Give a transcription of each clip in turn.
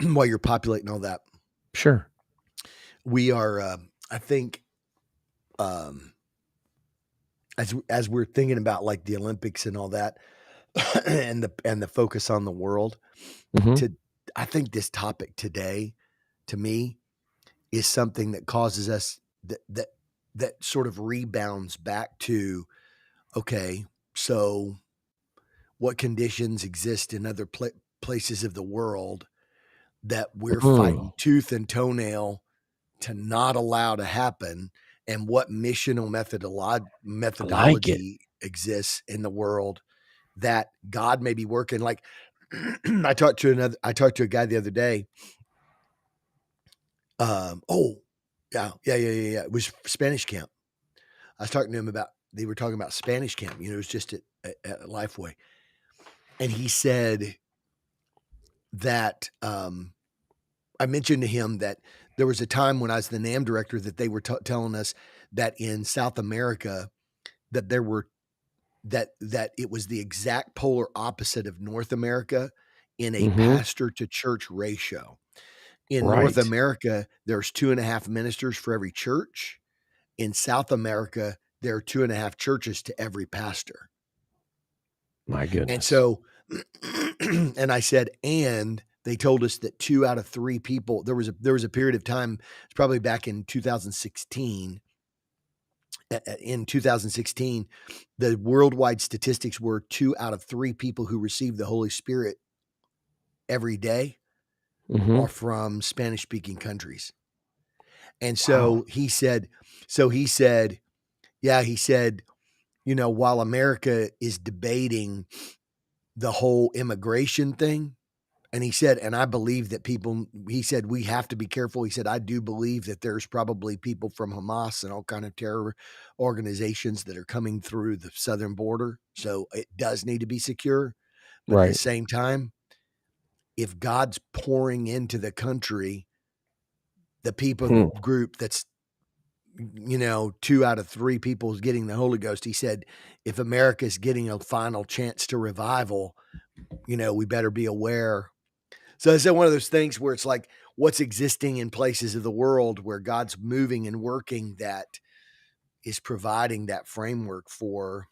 while you're populating all that, Sure. we are, I think, um, as we're thinking about like the Olympics and all that, and the focus on the world, Mm-hmm. I think this topic today, to me, is something that causes us that sort of rebounds back to, okay, so what conditions exist in other places of the world that we're fighting tooth and toenail to not allow to happen, and what missional methodology exists in the world that God may be working. Like I talked to a guy the other day. Oh, yeah. It was Spanish camp. I was talking to him about, they were talking about Spanish camp. It was just at Lifeway. And he said that I mentioned to him that there was a time when I was the NAM director that they were telling us that in South America that there were that it was the exact polar opposite of North America in a pastor to church ratio. In North America, there's 2.5 ministers for every church. In South America, there are 2.5 churches to every pastor. My goodness. And so, and I said, and they told us that 2 out of 3 people, there was a period of time, it's probably back in 2016. In 2016, the worldwide statistics were 2 out of 3 people who received the Holy Spirit every day are from Spanish speaking countries. And so he said, while America is debating the whole immigration thing, and he said, and I believe that he said, we have to be careful. He said, I do believe that there's probably people from Hamas and all kind of terror organizations that are coming through the southern border. So it does need to be secure. But at the same time, if God's pouring into the country, the people group that's, 2 out of 3 people is getting the Holy Ghost. He said, if America's getting a final chance to revival, we better be aware. So it's one of those things where it's like what's existing in places of the world where God's moving and working that is providing that framework for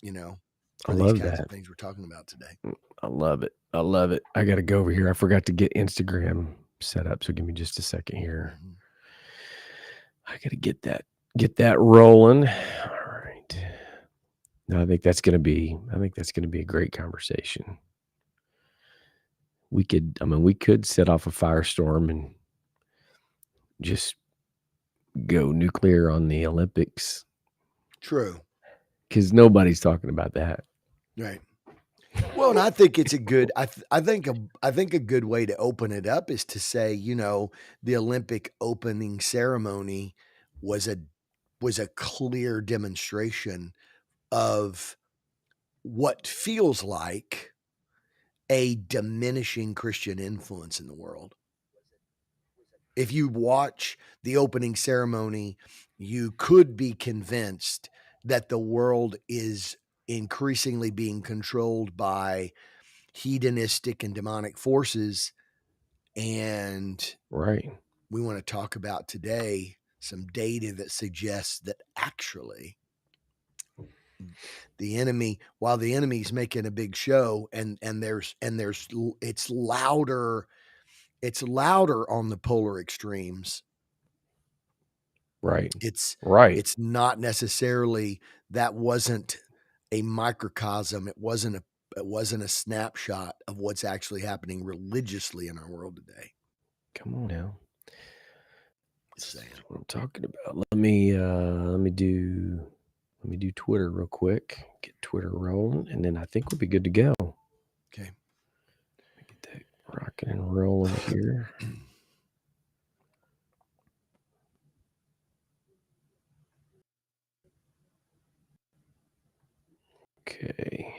these kinds of things we're talking about today. I love it. I got to go over here. I forgot to get Instagram set up. So give me just a second here. Mm-hmm. I got to get that rolling. All right. No, I think that's going to be a great conversation. We could set off a firestorm and just go nuclear on the Olympics. True. Because nobody's talking about that. Right. Well, and I think it's a good, I think a good way to open it up is to say, the Olympic opening ceremony was a clear demonstration of what feels like a diminishing Christian influence in the world. If you watch the opening ceremony, you could be convinced that the world is increasingly being controlled by hedonistic and demonic forces. And we want to talk about today some data that suggests that actually the enemy, while the enemy's making a big show and it's louder on the polar extremes. Right. It's not necessarily, that wasn't a microcosm. It wasn't a snapshot of what's actually happening religiously in our world today. Come on now. That's what I'm talking about. Let me do Twitter real quick. Get Twitter rolling, and then I think we'll be good to go. Okay. Get that rocking and rolling here. Okay.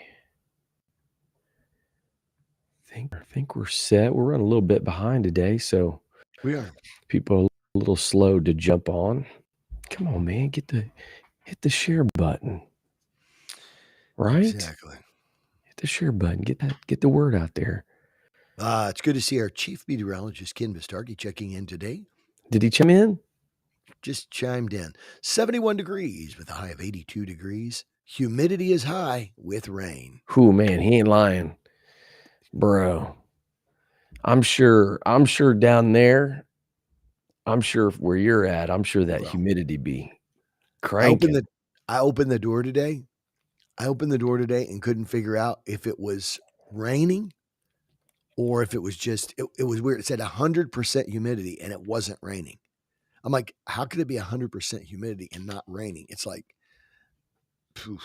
I think we're set. We're running a little bit behind today, so we are. People are a little slow to jump on. Come on, man, hit the share button. Right? Exactly. Hit the share button. Get the word out there. It's good to see our chief meteorologist, Ken Bistargi, checking in today. Did he chime in? Just chimed in. 71 degrees with a high of 82 degrees. Humidity is high with rain. Whew, man, he ain't lying, bro. I'm sure down there, I'm sure where you're at, I'm sure that Well, humidity be I opened cranking. the I opened the door today. I opened the door today and couldn't figure out if it was raining or if it was just it was weird. It said 100% humidity and it wasn't raining. I'm like, how could it be 100% humidity and not raining? It's like, poof.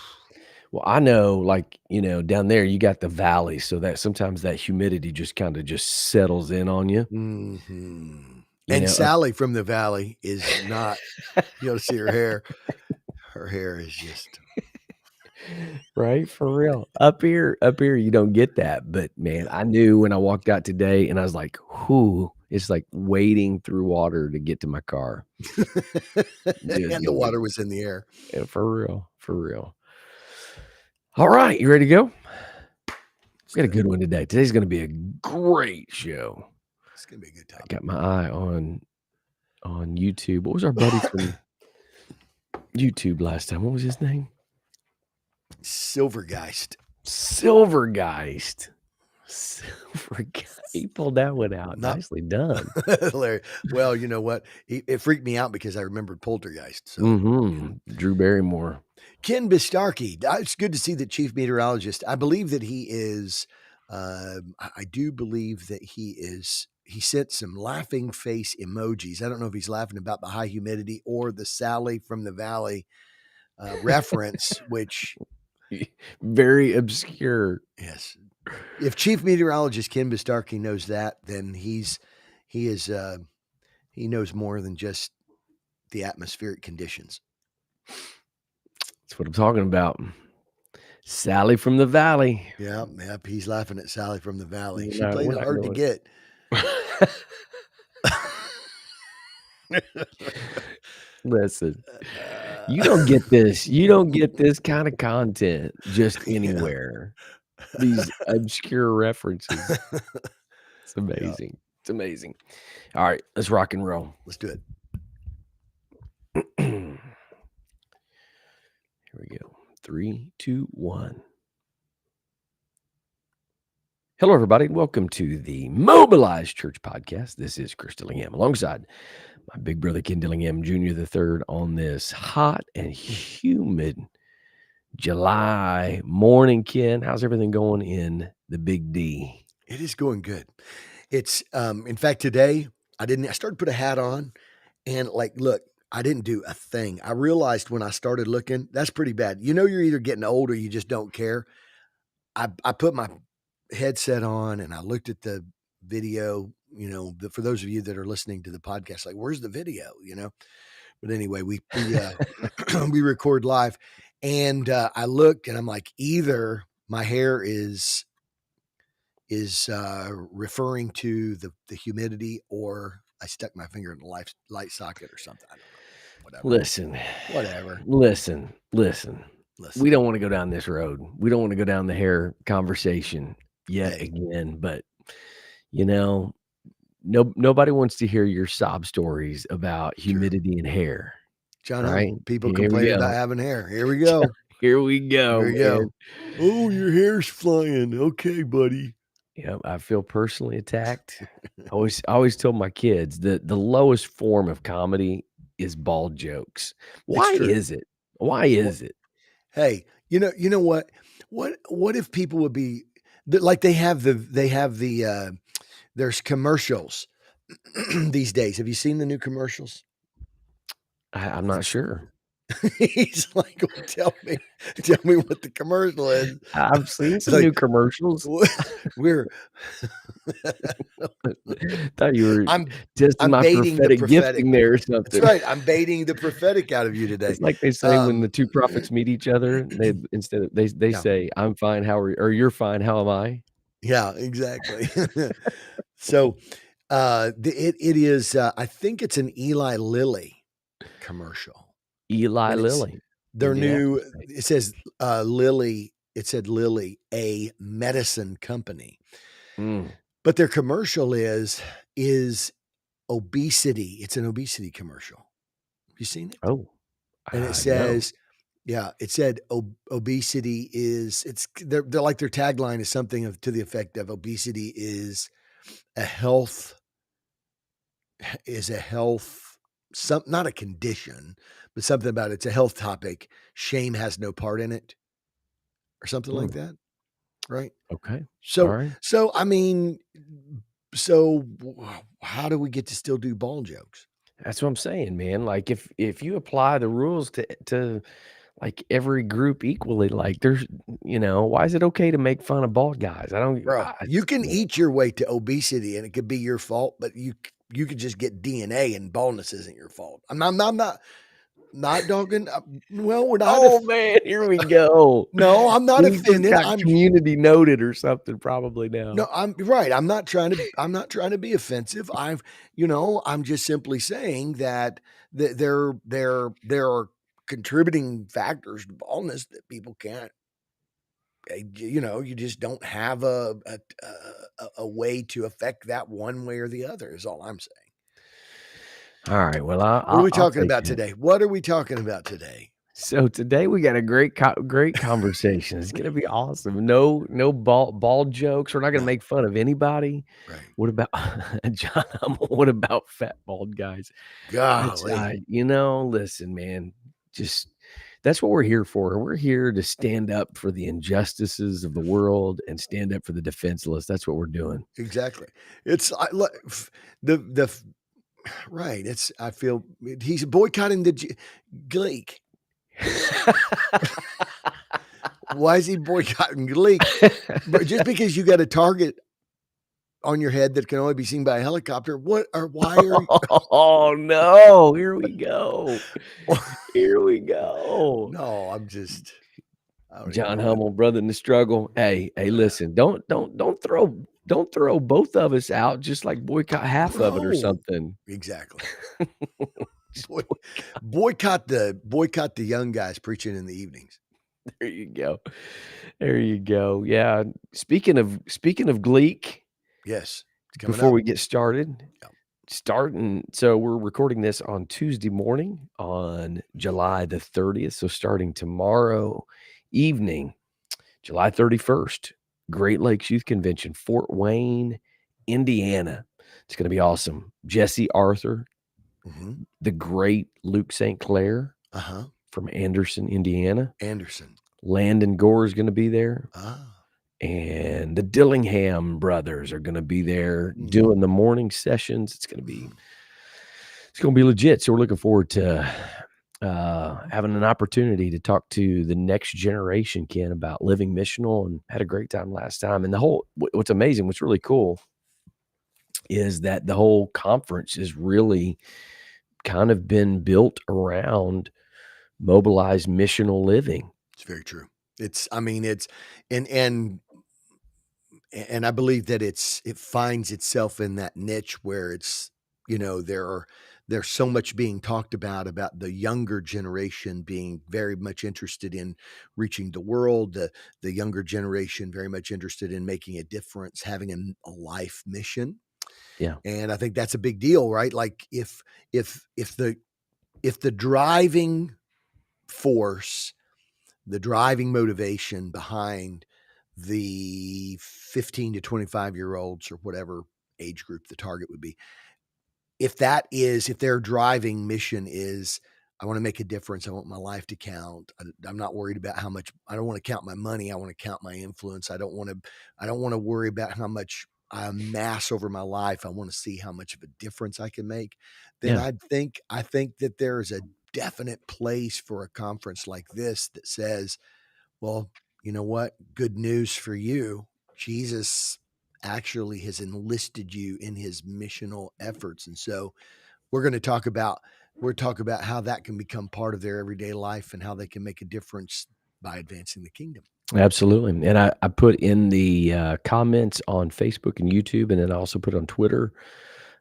Well, I know, like, down there you got the valley, so that sometimes that humidity just kinda just settles in on you, Mhm. you And know, up Sally from the valley is not, you ought to see her hair. Her hair is just right, for real. Up here, you don't get that, but, man, yeah. I knew when I walked out today and I was like, "Whew," it's like wading through water to get to my car. Just And the gonna water was in the air. yeah, for real, for real. Alright, you ready to go? Let's We got do a it. good one today. Today's gonna be a great show. It's gonna be a good I topic. got my eye on YouTube. What was our buddy from YouTube last time? What was his name? Silvergeist. Silvergeist. Silvergeist. He pulled that one out. Not Nicely done. hilarious. Well, you know what? It freaked me out because I remembered Poltergeist. So, you know. Mhm. Drew Barrymore. Ken Bistarki. It's good to see the chief meteorologist. I believe that he is. I do believe that he is. He sent some laughing face emojis. I don't know if he's laughing about the high humidity or the Sally from the Valley reference. Which, Very obscure. yes, if chief meteorologist Ken Bistarki knows that, then he is he knows more than just the atmospheric conditions. That's what I'm talking about. Sally from the Valley. Yep, yep. He's laughing at Sally from the Valley. We're She not played we're it not hard to going get. Listen, Uh, you don't get this kinda content just yeah. anywhere. These obscure references. It's Yeah. amazing. It's amazing. Alright, let's rock and roll. Let's do it. Here we go. 3, 2, 1. Hello, everybody. Welcome to the Mobilized Church Podcast. This is Chris Dillingham alongside my big brother Ken Dillingham Jr. the third on this hot and humid July morning. Ken, how's everything going in the Big D? It is going good. It's in fact today I started to put a hat on and like look, I didn't do a thing. I realized when I started looking, that's pretty bad. You know you're either getting old or you just don't care. I put my headset on and I looked at the video, for those of you that are listening to the podcast, like, where's the video, But anyway, we we record live and I looked and I'm like, either my hair is referring to the humidity or I stuck my finger in the light socket or something. I don't know. Whatever. Listen, Whatever. listen. Listen. We don't want to go down this road. We don't want to go down the hair conversation yet Hey, again, but you know, nobody wants to hear your sob stories about true. humidity and hair. John All O. right, People here we complaining about go. having hair. Here we go. Here we Here go, we man. go. Oh, your hair's flying. Okay, buddy. Yep, I feel personally attacked. I always tell my kids that the lowest form of comedy is bald jokes. It's Why true. is it? Why Wha- is it? Hey, you know what? What if people would be like they have the there's commercials these days. Have you seen the new commercials? I'm not It's sure. he's like, well, tell me what the commercial is. I've seen It's some like new commercials. we're Thought you were I'm testing I'm my baiting the prophetic prophetic. gifting there or That's something. right. I'm baiting the prophetic out of you today. It's like they say when the Um, 2 prophets meet each other, they instead of they yeah, say, "I'm fine, how are you?" or "You're fine, how am I?" yeah, exactly. So, it is, I think it's an Eli Lilly commercial, Eli and it's Lilly, their new Indianapolis. it says, Lilly it said Lilly, a medicine company. Mm. But their commercial is obesity. It's an obesity commercial. Have you seen it? Oh, And it no. says, yeah, it said obesity is they're like their tagline is something to the effect of obesity is a health not a condition, but something about it's a health topic. Shame has no part in it, or something like Hmm. that, right? Okay. All So right. so I mean, so how do we get to still do ball jokes? That's what I'm saying, man. Like if you apply the rules to like every group equally, like there's why is it okay to make fun of bald guys? I don't Bro, I, you can yeah. eat your way to obesity and it could be your fault, but you could just get DNA and baldness isn't your fault. I'm not dogging. Well, we're not. Oh man, here we go. No, I'm not We just offended. got community noted or something probably No, now. I'm right. I'm not trying to be offensive. I'm just simply saying that there are contributing factors to baldness that people can't. You just don't have a way to affect that one way or the other. Is all I'm saying. All right. Well, What are we I'll talking take about that. today? What are we talking about today? So today we got a great conversation. It's gonna be awesome. No bald jokes. We're not gonna No, make fun of anybody. right? What about John Hummel? What about fat bald guys? It's Golly, listen, man, just that's what we're here for. We're here to stand up for the injustices of the world and stand up for the defenseless. That's what we're doing. exactly. It's I, look, the right. It's I feel he's boycotting the Gleek. Why is he boycotting Gleek? But just because you got a target on your head that can only be seen by a helicopter, why are you? Oh no, here we go. Here we go. No, I don't even John know what. Hummel, brother in the struggle. Hey, listen, don't throw both of us out just like boycott half of it or No, something. exactly. Just Boy, boycott the young guys preaching in the evenings. there you go. There you go. Yeah. Speaking of Gleek, Yes, it's coming before up. we get started, Yeah. so we're recording this on Tuesday morning on July the 30th. So starting tomorrow evening, July 31st, Great Lakes Youth Convention, Fort Wayne, Indiana. It's going to be awesome. Jesse Arthur, Hmm. the great Luke St. Clair Uh-huh. from Anderson, Indiana. Anderson. Landon Gore is going to be there. Ah. And the Dillingham brothers are going to be there Mhm. doing the morning sessions. It's going to be legit. So we're looking forward to having an opportunity to talk to the next generation, Ken, about living missional, and had a great time last time. And what's amazing, what's really cool is that the whole conference is really kind of been built around mobilized missional living. It's very true. It's I mean, it's and I believe that it finds itself in that niche where it's, there's so much being talked about the younger generation being very much interested in reaching the world, the younger generation very much interested in making a difference, having a life mission. Yeah. And I think that's a big deal, right? Like if the driving force, the driving motivation behind the 15 to 25-year-olds or whatever age group the target would be, if their driving mission is, I want to make a difference, I want my life to count, I'm not worried about how much, I don't want to count my money, I want to count my influence, I don't want to worry about how much I amass over my life, I want to see how much of a difference I can make, then Yeah. I think that there is a definite place for a conference like this that says, well, you know what? Good news for you. Jesus actually has enlisted you in his missional efforts. And so we're talk about how that can become part of their everyday life and how they can make a difference by advancing the kingdom. Absolutely. And I put in the comments on Facebook and YouTube, and then I also put on Twitter.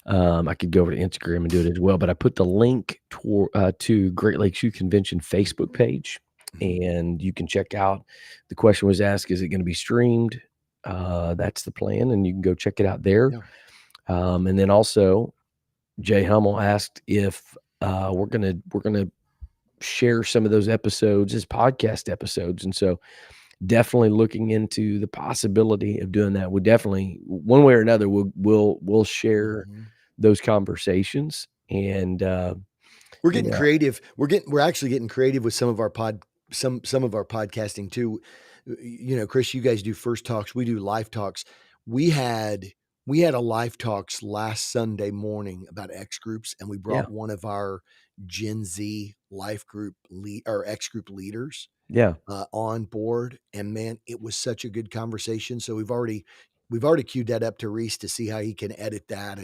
I could go over to Instagram and do it as well, but I put the link to Great Lakes Youth Convention Facebook page, Mhm. and you can check out. The question was asked: is it going to be streamed? That's the plan, and you can go check it out there. Yeah. And then also, Jay Hummel asked if we're gonna share some of those episodes as podcast episodes, and so definitely looking into the possibility of doing that. We definitely, one way or another, we'll share Mhm. those conversations, and We're you getting know, creative. We're actually getting creative with some of our some of our podcasting too. Chris, you guys do first talks. We do live talks. We had we had a live talks last Sunday morning about X groups, and we yeah, brought one of our Gen Z life group or X group leaders yeah, on board, and man, it was such a good conversation. So we've already queued that up to Reese to see how he can edit that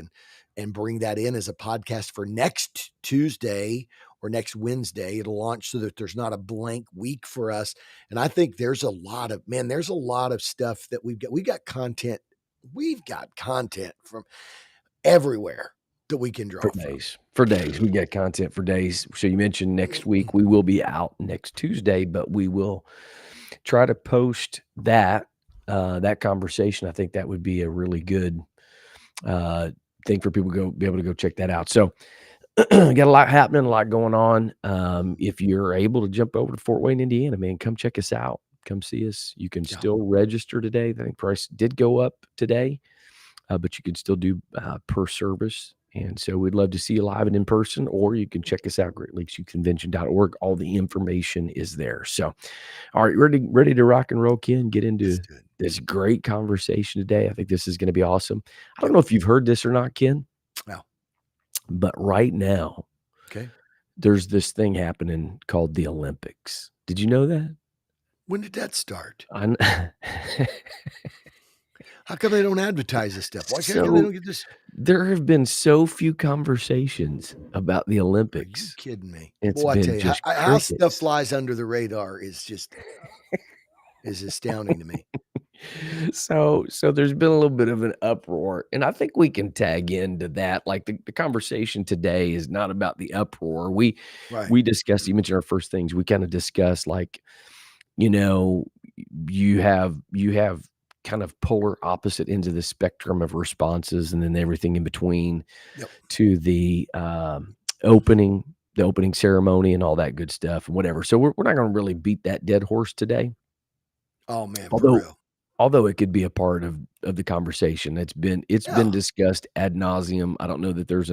and bring that in as a podcast for next Tuesday or next Wednesday. It'll launch so that there's not a blank week for us. And I think there's a lot of stuff that we've got content. We've got content from everywhere that we can for draw from. days, for days. We get content for days. So you mentioned next week we will be out next Tuesday, but we will try to post that conversation. I think that would be a really good uh, thing for people to be able to go check that out. So got a lot happening, a lot going on. If you're able to jump over to Fort Wayne, Indiana, man, come check us out. Come see us. You can Yeah. still register today. I think price did go up today, but you can still do per service. And so we'd love to see you live and in person, or you can check us out, greatlakesuconvention.org. All the information is there. So, all right, ready to rock and roll, Ken? Get Let's into do it. this great conversation today. I think this is going to be awesome. I don't Yep. know if you've heard this or not, Ken, Wow. but right now, Okay. there's this thing happening called the Olympics. Did you know that? When did that start? I How come they don't advertise this stuff? Why can't they so don't get this? there have been so few conversations about the Are you Olympics. kidding me? It's Boy, I tell been you, just how stuff crickets. flies under the radar is astounding to me. So there's been a little bit of an uproar, and I think we can tag into that. Like the conversation today is not about the uproar. Right. We discussed, you mentioned our first things. We kind of discussed like, you know, you have kind of polar opposite ends of the spectrum of responses, and then everything in between Yep. to opening the opening ceremony and all that good stuff and whatever. So we're not going to really beat that dead horse today, Oh man, for although real. although it could be a part of the conversation. It's been Yeah. discussed ad nauseum. I don't know that there's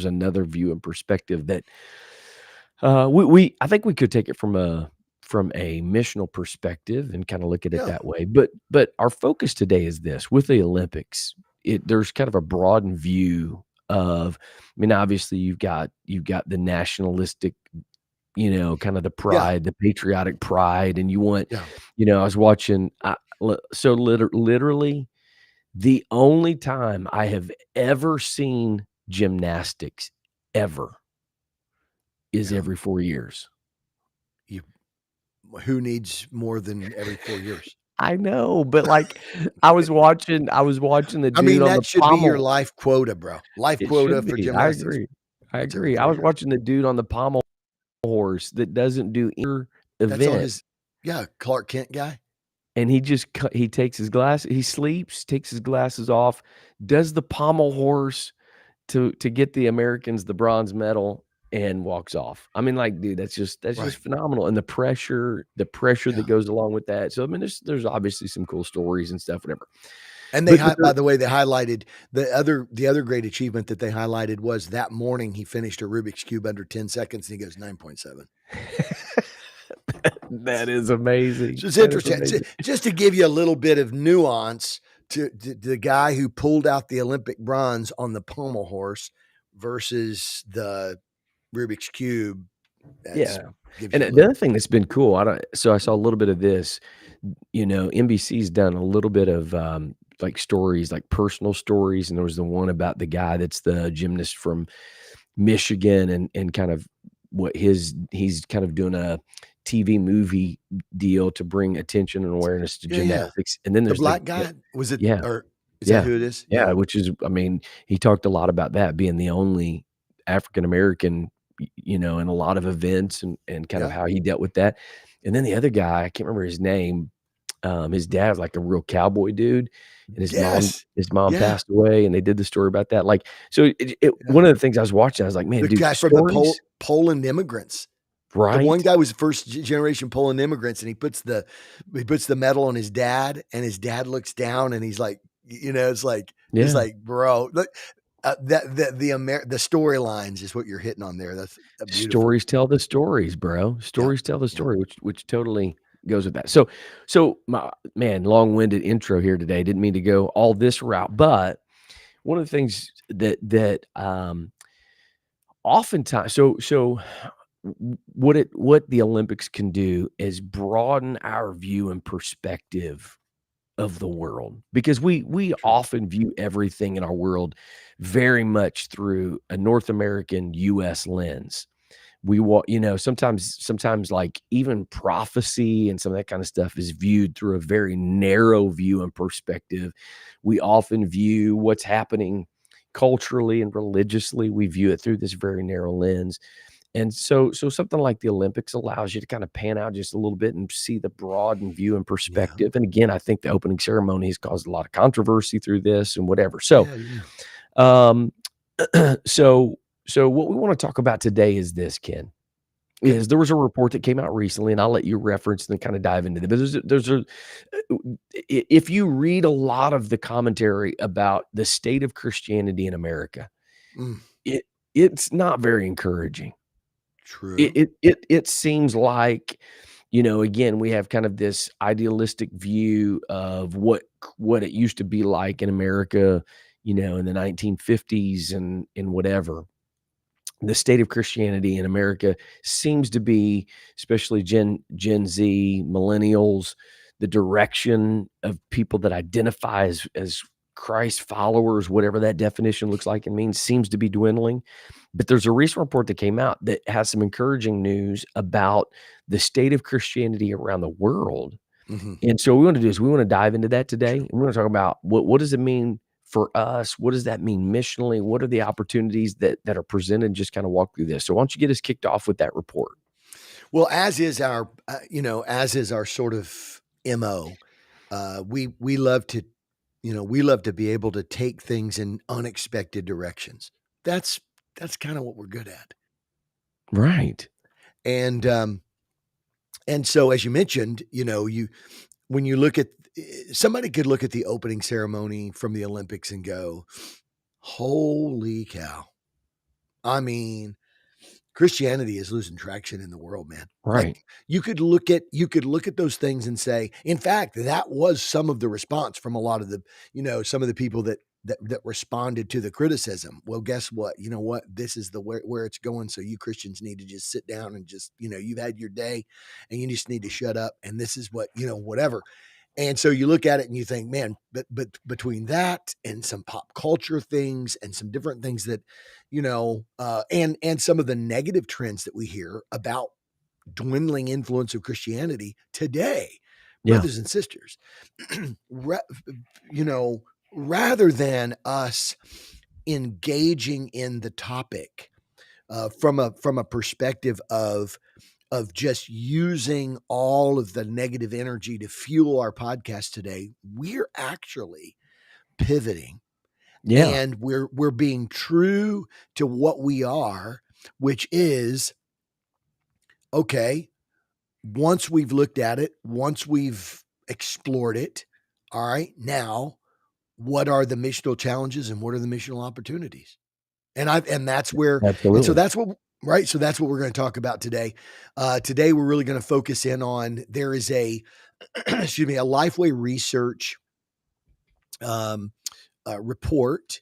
another view and perspective that we I think we could take it from a missional perspective and kind of look at it Yeah. that way. But our focus today is this with the Olympics. There's kind of a broadened view of, I mean, obviously you've got the nationalistic, kind of the Yeah. pride, the patriotic pride, and you want, Yeah. I was watching. So literally, the only time I have ever seen gymnastics ever is Yeah. every 4 years. You who needs more than every 4 years? I know, but like I was watching the I dude mean, on the that should be your pommel. life quota, bro. Life It quota should for be. I gymnastics. agree. I It's every agree. I four was years. watching the dude on the pommel horse that doesn't do any That's all event, his. Yeah, Clark Kent guy. and he takes his he sleeps, takes his glasses off, does the pommel horse to get the Americans the bronze medal, and walks off. I mean, like, dude, that's just Right. phenomenal, and the pressure that Yeah. goes along with that. So, I mean, there's obviously some cool stories and stuff, whatever. And But by the way, they highlighted the other great achievement that they highlighted was that morning he finished a Rubik's cube under 10 seconds and he goes 9.7. that is amazing. So it's That is interesting. amazing. Just to give you a little bit of nuance to the guy who pulled out the Olympic bronze on the pommel horse versus the Rubik's cube. That's Yeah. gives And you a the little. other thing that's been cool, I saw a little bit of this, NBC's done a little bit of, like, stories, like personal stories, and there was the one about the guy that's the gymnast from Michigan, and kind of what he's kind of doing a TV movie deal to bring attention and awareness to Yeah, yeah. gymnastics, and then The there's black guy was it yeah, or is that yeah, who it is? yeah, Yeah, which is, I mean, he talked a lot about that being the only African American, in a lot of events, and kind of yeah. how he dealt with that. And then the other guy, I can't remember his name, His dad's like a real cowboy dude, and Yes. his mom Yeah. passed away, and they did the story about that. Like, so Yeah. one of the things I was watching, I was like, man, The dude, guy from the stories, Poland immigrants. The one right? guy was first generation Poland immigrants, and he puts the medal on his dad, and his dad looks down, and he's like, it's Yeah. like, bro, look, the storylines is what you're hitting on there. That's beautiful. Stories tell the stories, bro. Yeah, Stories tell the yeah, story, which totally goes with that. So my man, long-winded intro here today. Didn't mean to go all this route, but one of the things that oftentimes, what the Olympics can do is broaden our view and perspective of the world, because we true. often view everything in our world very much through a North American US lens. Sometimes like even prophecy and some of that kind of stuff is viewed through a very narrow view and perspective. We often view what's happening culturally and religiously, we view it through this very narrow lens. And so something like the Olympics allows you to kind of pan out just a little bit and see the broad and view and Yeah, perspective. And again, I think the opening ceremony has caused a lot of controversy through this and whatever. So, yeah, yeah. um, so what we want to talk about today is this, Ken. Okay. Is there was a report that came out recently, and I'll let you reference and kind of dive into it. But if you read a lot of the commentary about the state of Christianity in America, Mm, it it's not very encouraging. It true. it it it seems like, again, we have kind of this idealistic view of what it used to be like in America, in the 1950s and whatever. The state of Christianity in America seems to be, especially Gen Z, millennials, the direction of people that identify as Christ followers, whatever that definition looks like and means, seems to be dwindling. But there's a recent report that came out that has some encouraging news about the state of Christianity around the world. Hmm. And so what we want to do is we want to dive into that today. Sure. And we're going to talk about what does it mean for us? What does that mean missionally? What are the opportunities that are presented? Just kind of walk through this. So why don't you get us kicked off with that report? Well, as is our sort of mo. We love to, we love to be able to take things in unexpected directions. That's that's kind of what we're good at. Right. And so as you mentioned, you when you look at somebody could look at the opening ceremony from the Olympics and go, "Holy cow." I mean, Christianity is losing traction in the world, man. Like Right. you could look at those things and say, in fact, that was some of the response from a lot of the, some of the people that responded to the criticism. Well, guess what? You know what? This is the where it's going. So you Christians need to just sit down and just, you've had your day and you just need to shut up. And this is what, whatever. And so you look at it and you think, man, but between that and some pop culture things and some different things that, and some of the negative trends that we hear about dwindling influence of Christianity today, Yeah. brothers and sisters, ra- you know, rather than us engaging in the topic from a perspective of just using all of the negative energy to fuel our podcast today, we're actually pivoting Yeah. and we're being true to what we are, which is okay, once we've looked at it, once we've explored it, all right, now what are the missional challenges and what are the missional opportunities? And that's where and so Absolutely. that's what right, so that's what we're going to talk about today. Today we're really going to focus in on there is a excuse me, a Lifeway research um, report,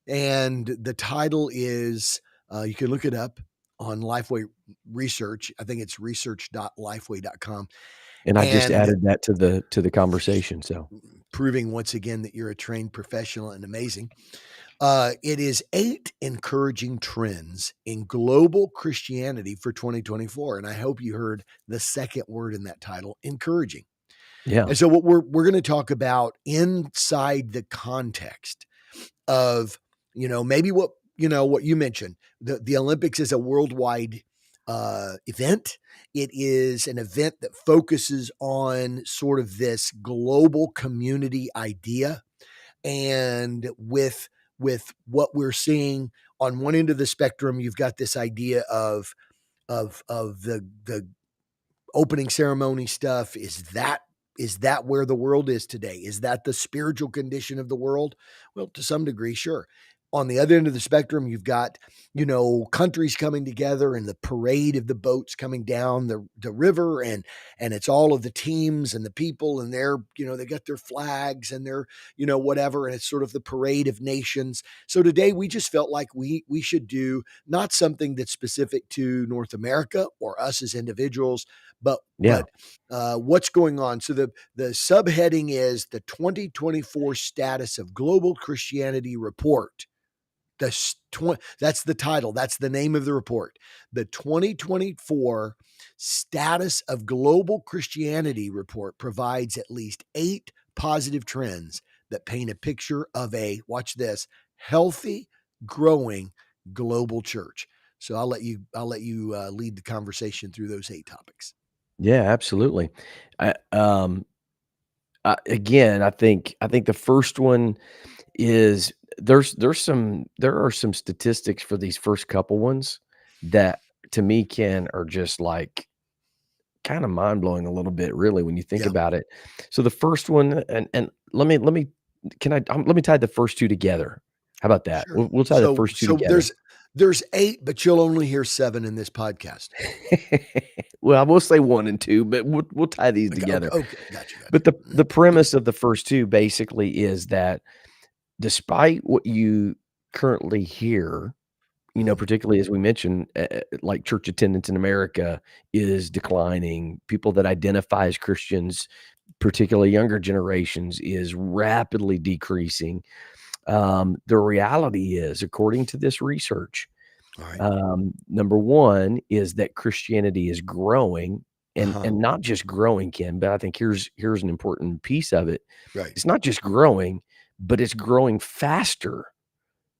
and the title is you can look it up on Lifeway Research. I think it's research.lifeway.com, And I just and added that to the conversation. So proving once again that you're a trained professional and amazing. It is 8 encouraging trends in global Christianity for 2024. And I hope you heard the second word in that title, encouraging. yeah. And so what we're going to talk about inside the context of, maybe what you mentioned, the Olympics is a worldwide event. It is an event that focuses on sort of this global community idea. And with what we're seeing on one end of the spectrum, you've got this idea of the opening ceremony stuff. Is that where the world is today? Is that the spiritual condition of the world? Well, to some degree, sure. On the other end of the spectrum, you've got, countries coming together and the parade of the boats coming down the river, and it's all of the teams and the people, and they got their flags and their, whatever, and it's sort of the parade of nations. So today we just felt like we should do not something that's specific to North America or us as individuals, but Yeah. what's going on. So the subheading is the 2024 status of global Christianity report. That's the title. That's the name of the report. The 2024 status of global Christianity report provides at least 8 positive trends that paint a picture of a, watch this, healthy, growing global church. So I'll let you lead the conversation through those 8 topics. Yeah, absolutely. I, again, I think the first one is there are some statistics for these first couple ones that to me are just like kind of mind blowing a little bit, really, when you think Yeah. about it. So the first one, and let me let me tie the first two together. How about that? Sure. We'll tie the So first two so together. there's 8, but you'll only hear 7 in this podcast. Well, I will say 1 and 2, but we'll tie these Okay, okay, together. okay. Gotcha, But gotcha. the premise of the first two basically is that despite what you currently hear, Mhm. particularly as we mentioned, like church attendance in America is declining. People that identify as Christians, particularly younger generations, is rapidly decreasing. The reality is, according to this research, All right. number one is that Christianity is growing, and Uh-huh. and not just growing, Ken, but I think here's an important piece of it. Right. It's not just growing, but it's growing faster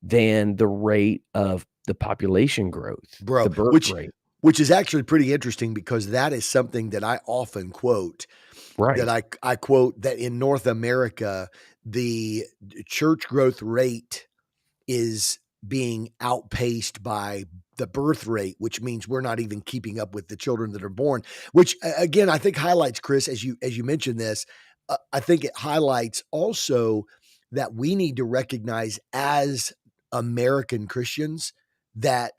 than the rate of the population growth, the Bro, birth which rate. which is actually pretty interesting because that is something that I often quote, that Right. I quote that in North America, the church growth rate is being outpaced by the birth rate, which means we're not even keeping up with the children that are born. Which again, I think highlights, Chris, as you mentioned this. I think it highlights also that we need to recognize as American Christians that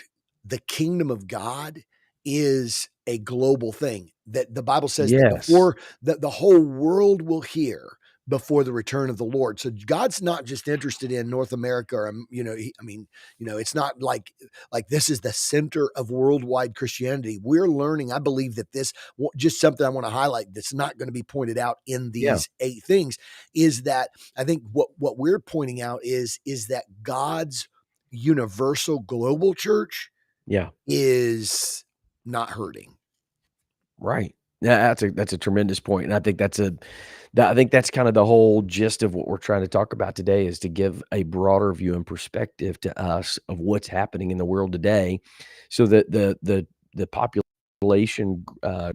the kingdom of God is a global thing. That the Bible says that Yes. before that the whole world will hear before the return of the Lord. So God's not just interested in North America or, it's not like this is the center of worldwide Christianity. We're learning. I believe that this, just something I want to highlight that's not going to be pointed out in Yeah. these 8 things, is that I think what we're pointing out is that God's universal global church Yeah. is not hurting. Right. Yeah, that's a tremendous point, and I think I think that's kind of the whole gist of what we're trying to talk about today is to give a broader view and perspective to us of what's happening in the world today, so that the population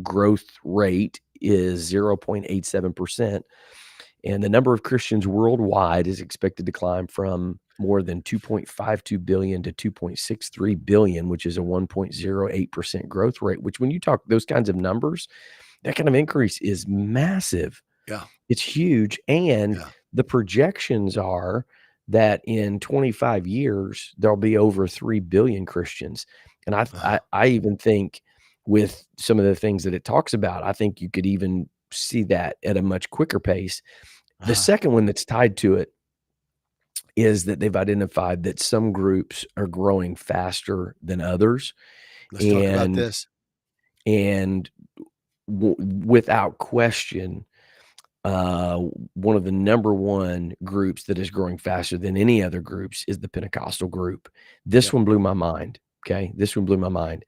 growth rate is 0.87%. And the number of Christians worldwide is expected to climb from more than 2.52 billion to 2.63 billion, which is a 1.08% growth rate, which when you talk those kinds of numbers, that kind of increase is massive. Yeah. It's huge. And Yeah. the projections are that in 25 years, there'll be over 3 billion Christians. And Uh, I even think with some of the things that it talks about, I think you could even see that at a much quicker pace. The uh, second one that's tied to it is that they've identified that some groups are growing faster than others, let's talk about and this. and without question, one of the number one groups that is growing faster than any other groups is the Pentecostal group. This Yep. one blew my mind. Okay, this one blew my mind.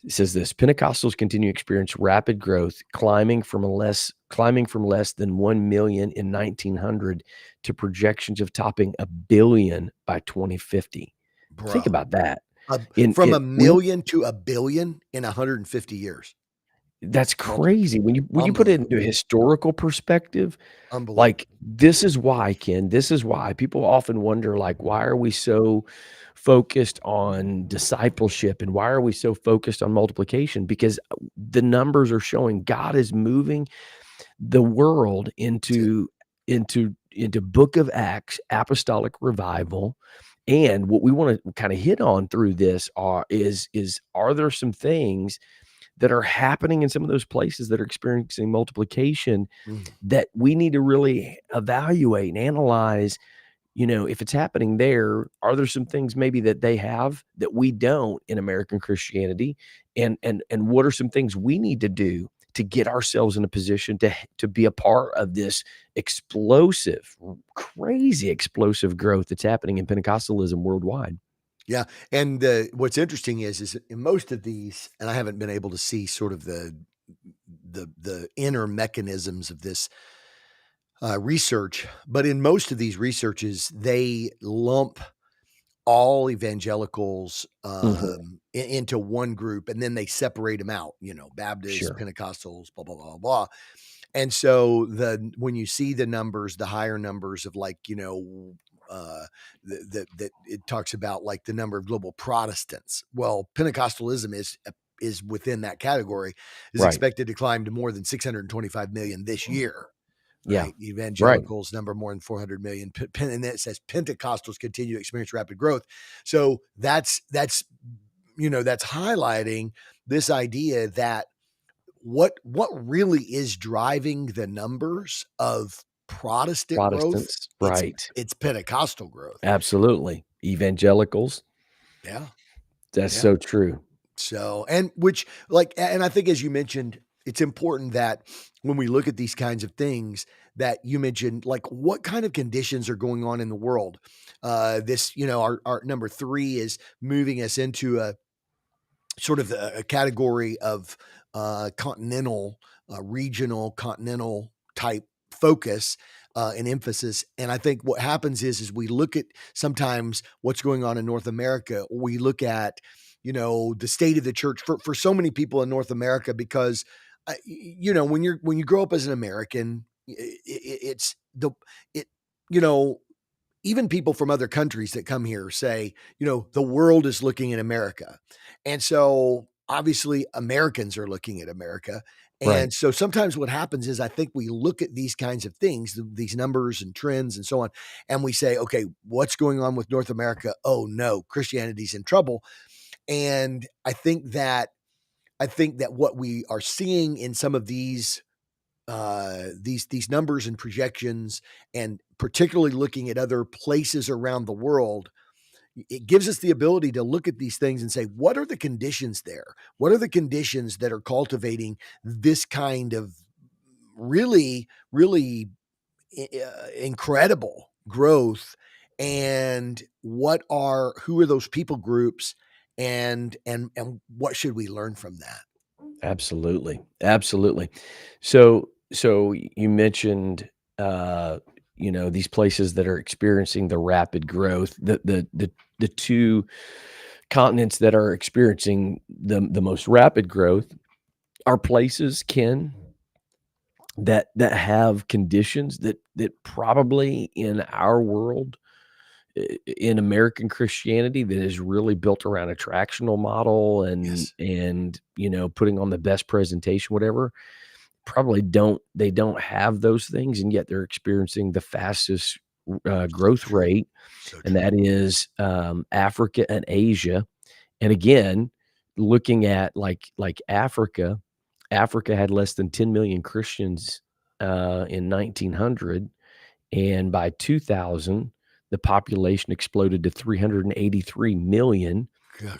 It says this: Pentecostals continue to experience rapid growth, climbing from less than 1 million in 1900 to projections of topping a billion by 2050. Think Bro. about that. From a when you, million to a billion in 150 years. that's Multiple. crazy. When you put it into Unbelievable. historical perspective, like, Unbelievable. this is why, Ken, this is why people often wonder, like, why are we so focused on discipleship and why are we so focused on multiplication? Because the numbers are showing God is moving the world That's it. into Book of Acts apostolic revival. And what we want to kind of hit on through this are there some things that are happening in some of those places that are experiencing multiplication Mm. that we need to really evaluate and analyze? If it's happening there, are there some things maybe that they have that we don't in American Christianity? And what are some things we need to do to get ourselves in a position to be a part of this explosive, crazy explosive growth that's happening in Pentecostalism worldwide? Yeah, and, what's interesting is in most of these, and I haven't been able to see sort of the inner mechanisms of this, research, but in most of these researches, they lump all evangelicals, Mhm. into one group, and then they separate them out, Baptists, Sure. Pentecostals, blah, blah, blah, blah. And so when you see the numbers, the higher numbers of like, that it talks about like the number of global Protestants. Well, Pentecostalism is within that category, is Right. expected to climb to more than 625 million this year. Yeah. Right. Right. Evangelicals number more than 400 million. And then it says Pentecostals continue to experience rapid growth. So that's highlighting this idea that what really is driving the numbers of Protestant growth, Protestants. it's Right. it's Pentecostal growth. Absolutely. Evangelicals. Yeah. That's Yeah. so true. So, and which like and I think as you mentioned, it's important that when we look at these kinds of things that you mentioned, like what kind of conditions are going on in the world. This, our number 3 is moving us into a sort of a category of continental, regional, continental type focus and emphasis. And I think what happens is we look at sometimes what's going on in North America. We look at the state of the church for so many people in North America because when you grow up as an American, it's the it you know even people from other countries that come here say, the world is looking at America. And so obviously Americans are looking at America. Right. And so sometimes what happens is I think we look at these kinds of things, these numbers and trends and so on, and we say, okay, what's going on with North America? Oh no, Christianity's in trouble. And I think that what we are seeing in some of these numbers and projections, and particularly looking at other places around the world, it gives us the ability to look at these things and say, what are the conditions there? What are the conditions that are cultivating this kind of really, really incredible growth? And who are those people groups? And what should we learn from that? Absolutely, absolutely. So you mentioned, uh, these places that are experiencing the rapid growth. The 2 continents that are experiencing the most rapid growth are places, Ken, that have conditions that probably in our world, in American Christianity, that is really built around a tractional model Yes, and putting on the best presentation, whatever. Probably don't have those things, and yet they're experiencing the fastest, so growth true. rate, So and true. that is, Africa and Asia. And again, looking at, like Africa had less than 10 million Christians, in 1900, and by 2000, the population exploded to 383 million,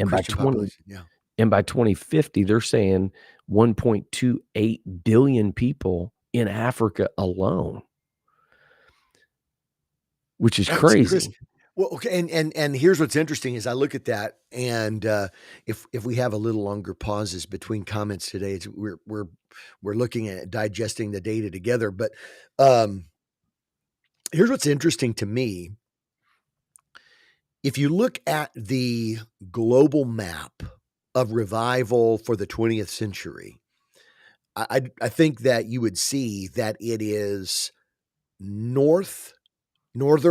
and by Christian 20 population. Yeah. and by 2050, they're saying 1.28 billion people in Africa alone, which is So Chris, crazy. well, okay, and here's what's interesting is I look at that, and if we have a little longer pauses between comments today, we're looking at digesting the data together. But um, here's what's interesting to me if you look at the global map of revival for the 20th century, I think that you would see that it is northern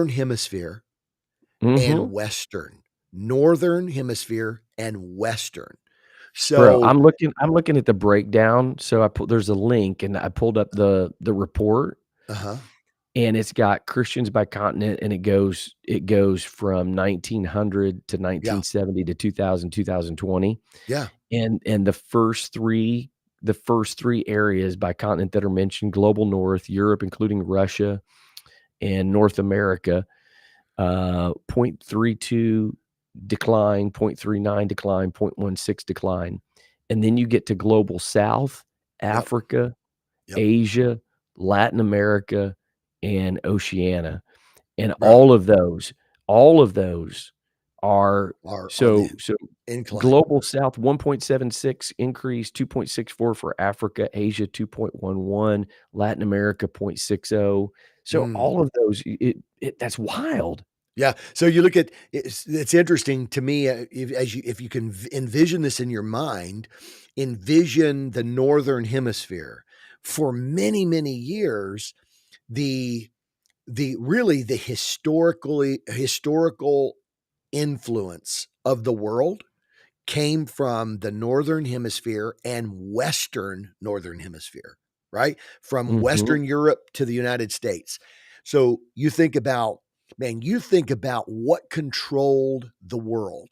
hemisphere and Mhm. northern hemisphere and western. Bro, So, I'm looking at the breakdown, so there's a link, and I pulled up the report, uh-huh, and it's got Christians by continent, and it goes from 1900 to yeah, 1970 to 2000, 2020, yeah, and the first 3 areas by continent that are mentioned, Global North, Europe, including Russia, and North America, 0.32 decline, 0.39 decline, 0.16 decline, and then you get to Global South, yep, Africa, yep, Asia, Latin America, and Oceania, and yeah, all of those are are on the so incline. Global South 1.76 increase, 2.64 for Africa, Asia 2.11, Latin America 0.60. So Mm. all of those, that's wild. Yeah, so you look at it's interesting to me, if you can envision this in your mind, envision the northern hemisphere. For many, many years, the the historical influence of the world came from the northern hemisphere and western northern hemisphere, right? From Mhm, Western Europe to the United States. So you think about, man, you think about what controlled the world.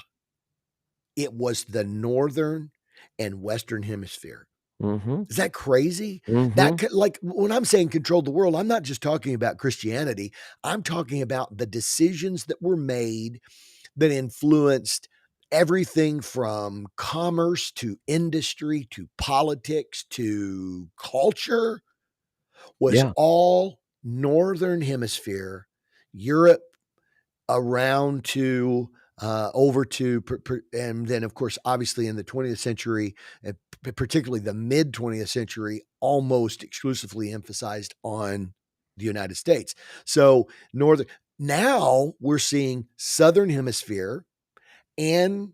It was the northern and western hemisphere. mhm, Is that crazy? That mhm. could, like, when I'm saying controlled the world, I'm not just talking about Christianity. I'm talking about the decisions that were made that influenced everything from commerce to industry to politics to culture was Yeah, all northern hemisphere, Europe around to over to and then of course obviously in the 20th century, particularly the mid 20th century, almost exclusively emphasized on the United States. So northern, now we're seeing southern hemisphere and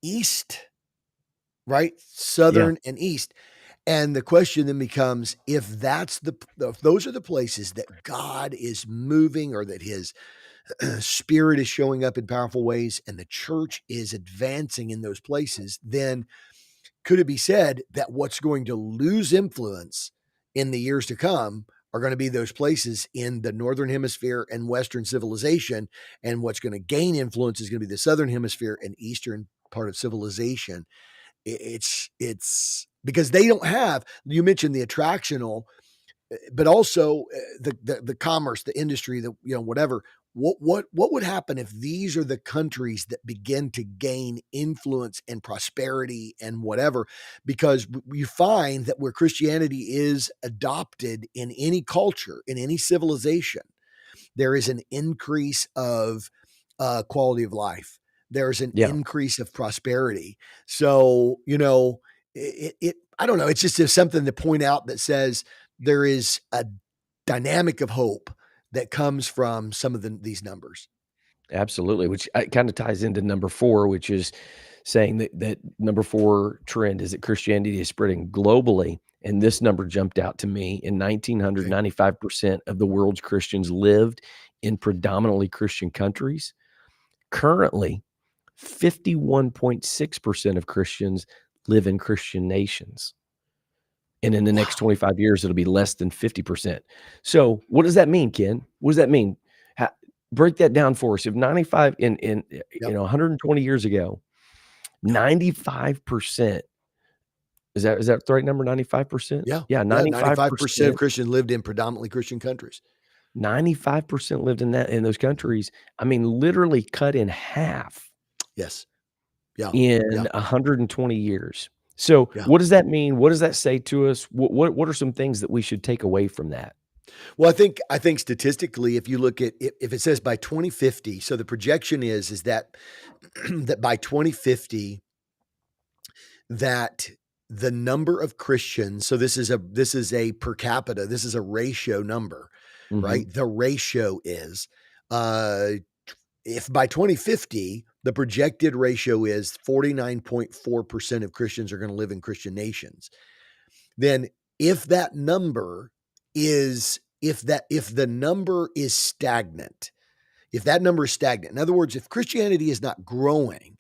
east, right? yeah, Southern and east. And the question then becomes, if those are the places that God is moving, or that his spirit is showing up in powerful ways, and the church is advancing in those places, then could it be said that what's going to lose influence in the years to come are going to be those places in the northern hemisphere and western civilization, and what's going to gain influence is going to be the southern hemisphere and eastern part of civilization? It's because they don't have, you mentioned the attractional, but also the commerce, the industry, the, whatever. What would happen if these are the countries that begin to gain influence and prosperity and whatever? Because you find that where Christianity is adopted in any culture, in any civilization, there is an increase of quality of life. There's an yeah, increase of prosperity. So, I don't know. It's just something to point out that says there is a dynamic of hope that comes from some of these numbers. absolutely, which, kinda ties into number 4, which is saying that number 4 trend is that Christianity is spreading globally, and this number jumped out to me. In 1900, Okay. 95% of the world's Christians lived in predominantly Christian countries. Currently, 51.6% of Christians live in Christian nations, and in the next Wow. 25 years, it'll be less than 50%. So, what does that mean, Ken? What does that mean? Ho Break that down for us. If 95 Yep. 120 years ago, Yeah. 95%, is that the right number, 95%? Yeah. Yeah, Yeah. 95% of 95%. Christians lived in predominantly Christian countries. 95% lived in those Mhm. countries. I mean, literally cut in half Yes. Yeah. in Yeah. 120 years. So, Yeah. what does that mean? What does that say to us? What are some things that we should take away from that? Well, I think statistically, if you look at, if it says by 2050, so the projection is that that by 2050, that the number of Christians, so this is a per capita, this is a ratio number, right? Mhm. The ratio is uh if by 2050, the projected ratio is 49.4% of Christians are going to live in Christian nations, then if that number is, if the number is stagnant, if that number is stagnant, in other words, if Christianity is not growing,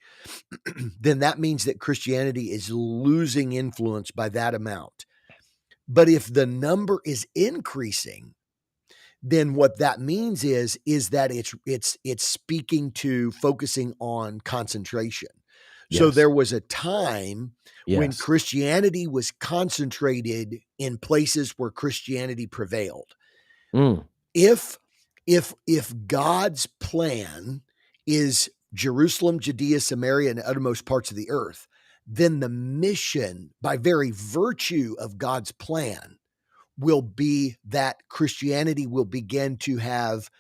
then that means that Christianity is losing influence by that amount. But if the number is increasing, then what that means is that it's speaking to focusing on concentration. So Yes. there was a time when Yes. Christianity was concentrated in places where Christianity prevailed. Mm. If God's plan is Jerusalem, Judea, Samaria, and the uttermost parts of the earth, then the mission, by very virtue of God's plan, will be that Christianity will begin to have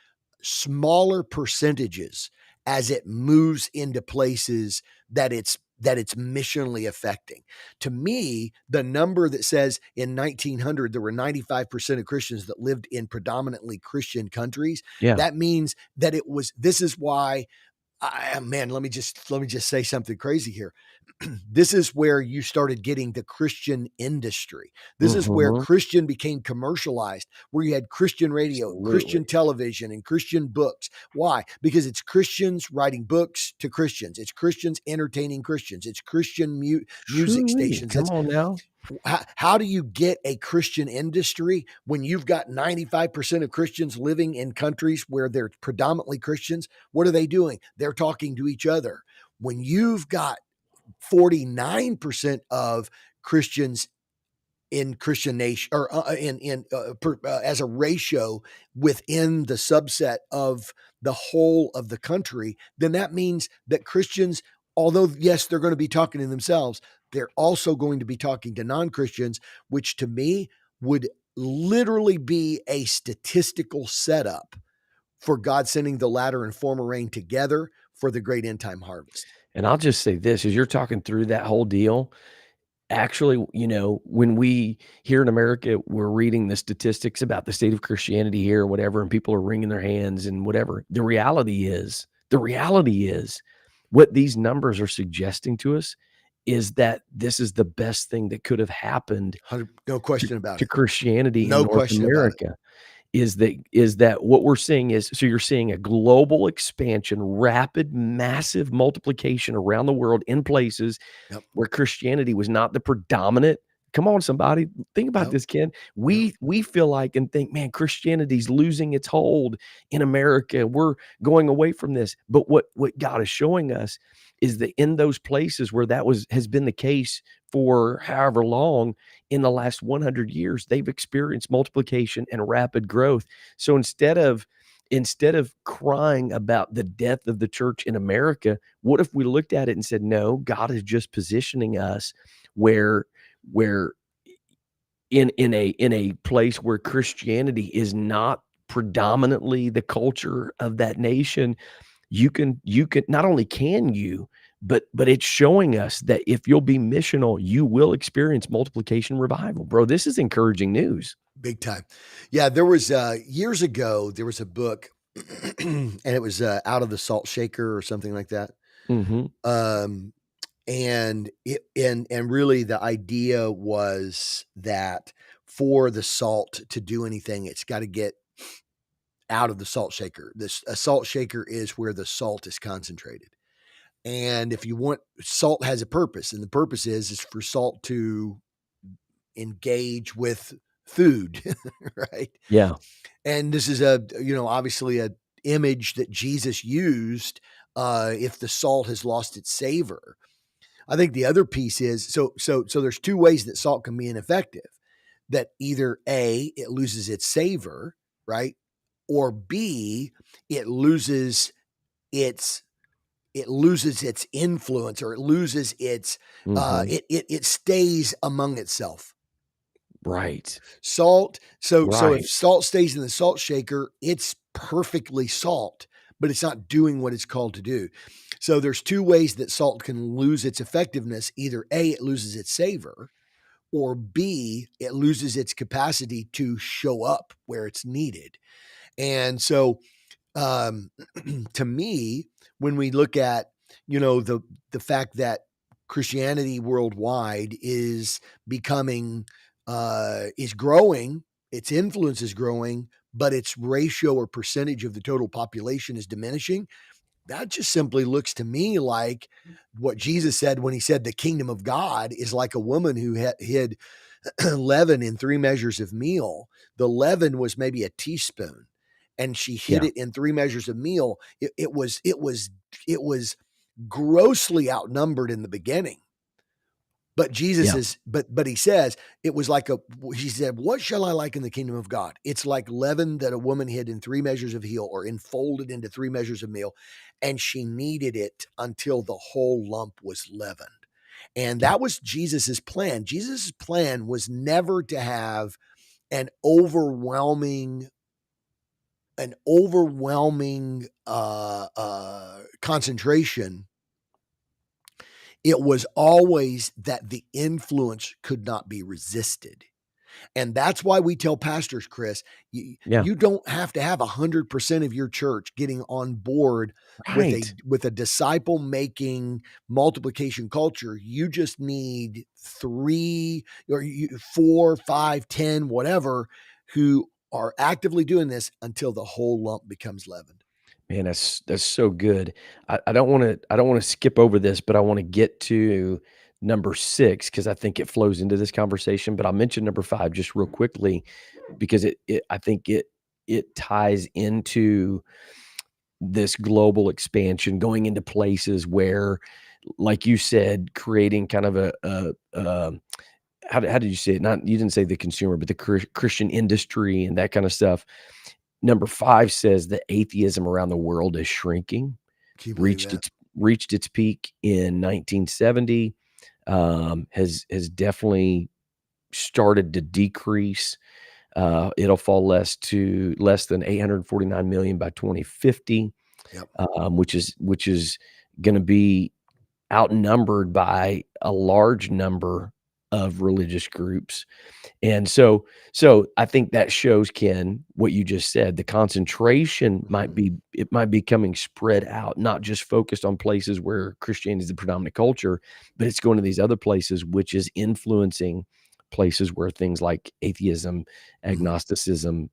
smaller percentages as it moves into places that it's missionally affecting. To me, the number that says in 1900 there were 95% of Christians that lived in predominantly Christian countries, Yeah. that means that it was, this is why man, let me just say something crazy here. This is where you started getting the Christian industry. This is where Mhm. Christian became commercialized, where you had Christian radio, Absolutely. Christian television, and Christian books. Why? Because it's Christians writing books to Christians. It's Christians entertaining Christians. It's Christian music Truly. stations. Come It's on now. how do you get a Christian industry when you've got 95% of Christians living in countries where they're predominantly Christians? What are they doing? They're talking to each other. When you've got 49% of Christians in Christian nation, or as a ratio within the subset of the whole of the country, then that means that Christians, although yes, they're going to be talking to themselves, they're also going to be talking to non-Christians, which to me would literally be a statistical setup for God sending the latter and former rain together for the great end time harvest. And I'll just say this, as you're talking through that whole deal, actually, when we here in America, we're reading the statistics about the state of Christianity here or whatever, and people are wringing their hands and whatever. The reality is what these numbers are suggesting to us is that this is the best thing that could have happened No to question about to it. Christianity in No North question about it. America. Is that what we're seeing is so you're seeing a global expansion, rapid, massive multiplication around the world in places Yep. where Christianity was not the predominant. Come on, somebody, think about Yep. this, Ken. Yep. We feel like and think, man, Christianity's losing its hold in America. We're going away from this. But what God is showing us is that in those places where that has been the case for however long, in the last 100 years, they've experienced multiplication and rapid growth. So instead of crying about the death of the church in America, what if we looked at it and said, no, God is just positioning us where in a place where Christianity is not predominantly the culture of that nation, you can not only can you, but it's showing us that if you'll be missional, you will experience multiplication revival. Bro, this is encouraging news. Big time. Yeah, there was years ago, there was a book and it was Out of the Salt Shaker or something like that. Mhm. Um and really the idea was that for the salt to do anything, it's got to get out of the salt shaker. A salt shaker is where the salt is concentrated. And if you want, salt has a purpose, and the purpose is for salt to engage with food, right? Yeah. And this is obviously a image that Jesus used. If the salt has lost its savor, I think the other piece is so there's two ways that salt can be ineffective. That either A, it loses its savor, right? Or B, it loses its influence, or it loses its Mhm. it stays among itself. Right. Salt, so if Right. salt stays in the salt shaker, it's perfectly salt, but it's not doing what it's called to do. So there's two ways that salt can lose its effectiveness. Either A, it loses its savor, or B, it loses its capacity to show up where it's needed. And so To me, when we look at, the fact that Christianity worldwide is becoming, is growing, its influence is growing, but its ratio or percentage of the total population is diminishing. That just simply looks to me like what Jesus said when he said the kingdom of God is like a woman who hid leaven in 3 measures of meal. The leaven was maybe a teaspoon, and she hid Yeah. it in 3 measures of meal. It was grossly outnumbered in the beginning. But Jesus Yeah. is, but he says it was like he said, "What shall I like in the kingdom of God? It's like leaven that a woman hid in 3 measures of meal, or enfolded into 3 measures of meal, and she kneaded it until the whole lump was leavened." And Yeah. that was Jesus's plan. Jesus's plan was never to have an overwhelming concentration. It was always that the influence could not be resisted. And that's why we tell pastors, Chris, you, Yeah. you don't have to have 100% of your church getting on board with a Right. with a disciple making multiplication culture. You just need 3 or 4, 5, 10, whatever, who are actively doing this until the whole lump becomes leavened. Man, that's so good. I don't wanna skip over this, but I wanna get to number 6 because I think it flows into this conversation, but I'll mention number 5 just real quickly because I think it ties into this global expansion, going into places where, like you said, creating kind of how did you say it? Not you didn't say the consumer, but the Christian industry and that kind of stuff. Number 5 says that atheism around the world is shrinking, Can you believe reached that? its peak in 1970, has definitely started to decrease. It'll fall less than 849 million by 2050, Yep. which is gonna be outnumbered by a large number of religious groups. And so I think that shows, Ken, what you just said. The concentration Mhm. might be coming spread out, not just focused on places where Christianity is the predominant culture, but it's going to these other places, which is influencing places where things like atheism, Mhm. agnosticism,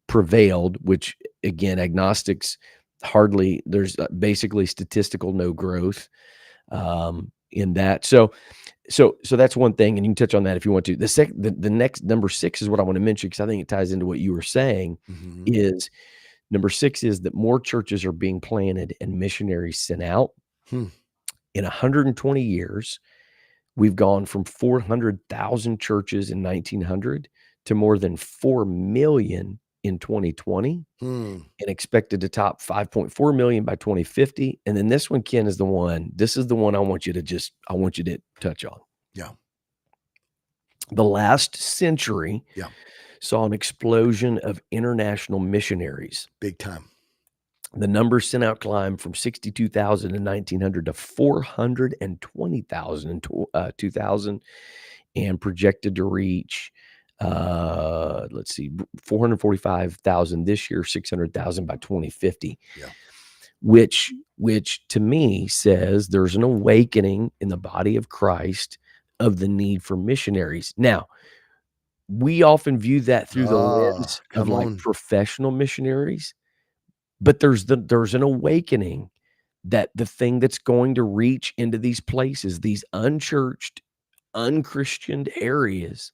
prevailed, which again, agnostics hardly there's, basically statistical no growth, in that. So that's one thing, and you can touch on that if you want to. The next number 6 is what I wanna mention because I think it ties into what you were saying, Mhm. is number 6 is that more churches are being planted and missionaries sent out. Hmm. In 120 years, we've gone from 400,000 churches in 1900 to more than 4,000,000 in 2020 Hmm. and expected to top 5.4 million by 2050. And then this is the one I want you to touch on. Yeah. The last century Yeah. saw an explosion of international missionaries. Big time. The numbers sent out climbed from 62,000 in 1900 to 420,000 in 2000 and projected to reach, let's see, 445,000 this year, 600,000 by 2050, Yeah. which to me says there's an awakening in the body of Christ of the need for missionaries. Now, we often view that through the Ah, lens of, come like, on. professional missionaries, but there's an awakening that the thing that's going to reach into these places, these unchurched, unchristianed areas,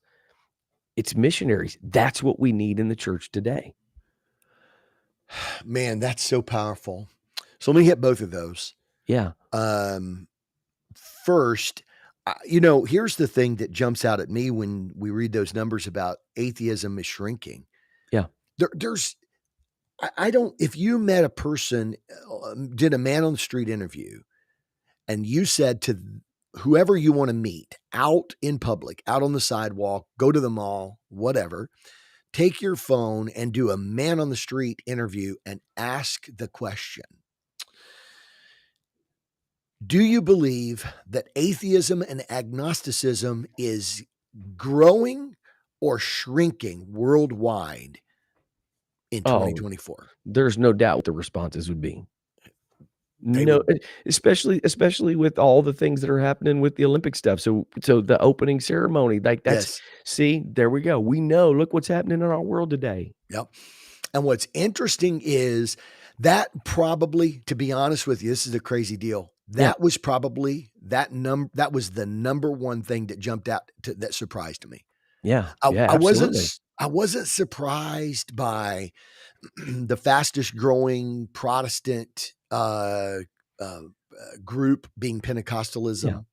it's missionaries. That's what we need in the church today. Man, that's so powerful. So let me hit both of those. Yeah, Um, First, here's the thing that jumps out at me when we read those numbers about atheism is shrinking. yeah, There's, I don't, if you met a person, did a man on the street interview, and you said to whoever you want to meet out in public, out on the sidewalk, go to the mall, whatever, take your phone and do a man on the street interview and ask the question: do you believe that atheism and agnosticism is growing or shrinking worldwide? in Oh, 2024. there's no doubt what the responses would be. They No, would, especially with all the things that are happening with the Olympic stuff. So the opening ceremony, like, that's yes, see, there we go. We know, look what's happening in our world today. yep. And what's interesting is that probably, to be honest with you, this is a crazy deal. Yeah. That was probably that was the number one thing that jumped out that surprised me. Yeah. I, Yeah, I wasn't absolutely. s- I wasn't surprised by the fastest growing Protestant group being Yeah. Pentecostalism.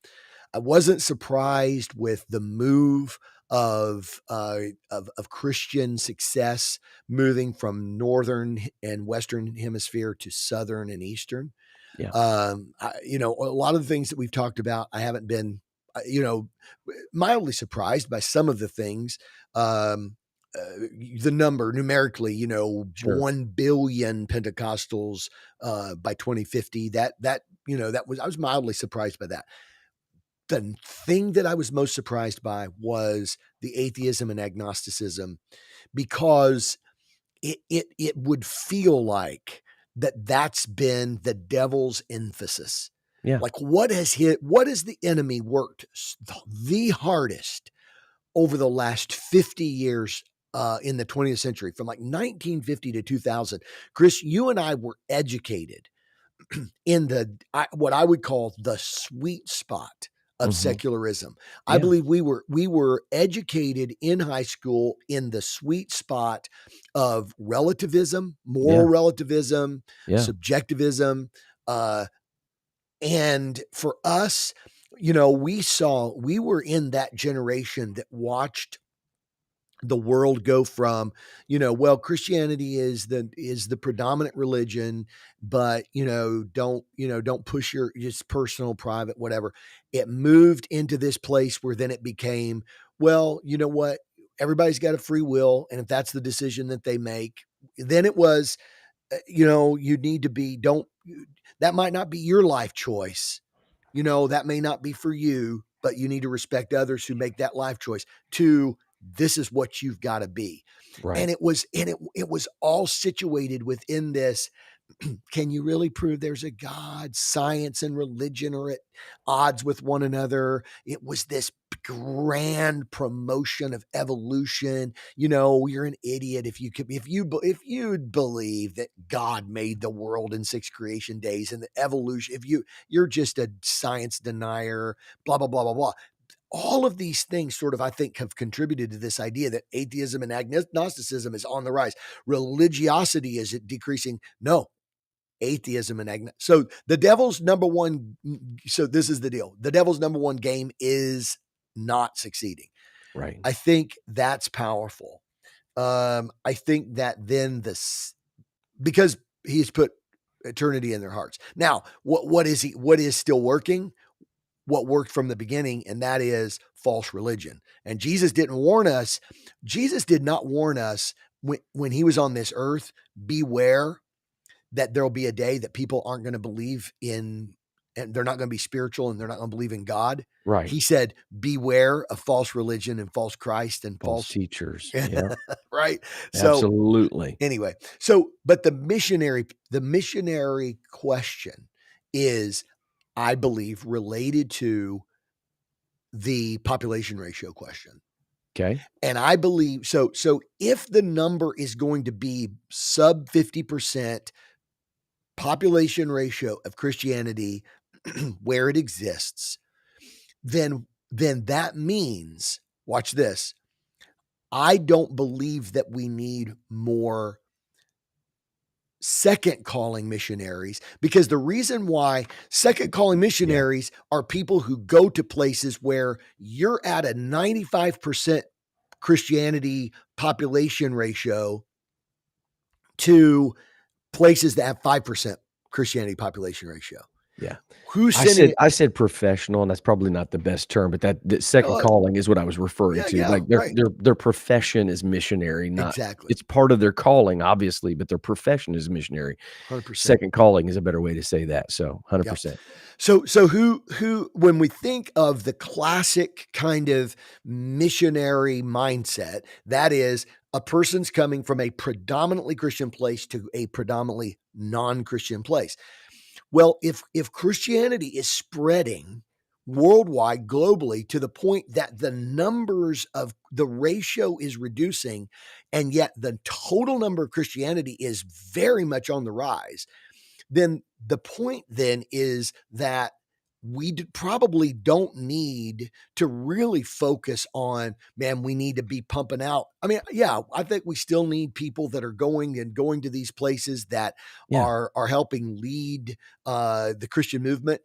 I wasn't surprised with the move of Christian success moving from northern and western hemisphere to southern and eastern. Yeah. A lot of the things that we've talked about, I haven't been, mildly surprised by some of the things. Um, the number numerically, Sure. 1 billion Pentecostals by 2050. I was mildly surprised by that. The thing that I was most surprised by was the atheism and agnosticism, because it would feel like that's been the devil's emphasis. Yeah. Like, what has the enemy worked the hardest over the last 50 years in the 20th century, from like 1950 to 2000? Chris, you and I were educated in what I would call the sweet spot of Mhm. secularism. I Yeah. believe we were educated in high school in the sweet spot of relativism, Yeah. moral relativism, Yeah. subjectivism, uh, and for us, we were in that generation that watched the world go from, well, Christianity is the predominant religion, but don't push your just personal, private, whatever. It moved into this place where then it became, well, you know what, everybody's got a free will, and if that's the decision that they make, then it was, you need to be, don't, that might not be your life choice. That may not be for you, but you need to respect others who make that life choice. To, this is what you've got to be. Right. And it was all situated within this. Can you really prove there's a God? Science and religion are at odds with one another. It was this grand promotion of evolution. You're an idiot if you'd believe that God made the world in 6 creation days and the evolution. If you're just a science denier, blah blah blah blah blah. All of these things sort of, I think, have contributed to this idea that atheism and agnosticism is on the rise. Religiosity is decreasing. No, atheism and so the devil's number one. So this is the deal. The devil's number one game is not succeeding. Right. I think that's powerful. I think that then because he's put eternity in their hearts. Now, what is still working? What worked from the beginning, and that is false religion. And Jesus didn't warn us. Jesus did not warn us when he was on this earth, beware that there'll be a day that people aren't going to believe in, and they're not going to be spiritual, and they're not going to believe in God. Right. He said, beware of false religion and false Christ and False false, teachers. Yeah. right? So Absolutely. anyway, but the missionary question is, I believe, related to the population ratio question. Okay. And I believe so if the number is going to be sub 50% population ratio of Christianity where it exists, then that means, watch this, I don't believe that we need more second calling missionaries, because the reason why second calling Yeah. missionaries are people who go to places where you're at a 95% Christianity population ratio to places that have 5% Christianity population ratio. Yeah. Who's I sending said it? I said professional, and that's probably not the best term, but that second Oh, calling is what I was referring yeah, to. yeah, Like, right. their profession is missionary, not Exactly. it's part of their calling, obviously, but their profession is missionary. 100%. Second calling is a better way to say that, so Yeah. 100%. So who when we think of the classic kind of missionary mindset, that is a person's coming from a predominantly Christian place to a predominantly non-Christian place. Well, if Christianity is spreading worldwide, globally, to the point that the numbers of the ratio is reducing, and yet the total number of Christianity is very much on the rise, then the point then is that we probably don't need to really focus on, man, we need to be pumping out. I mean, yeah, I think we still need people that are going to these places that Yeah. are helping lead the Christian movement.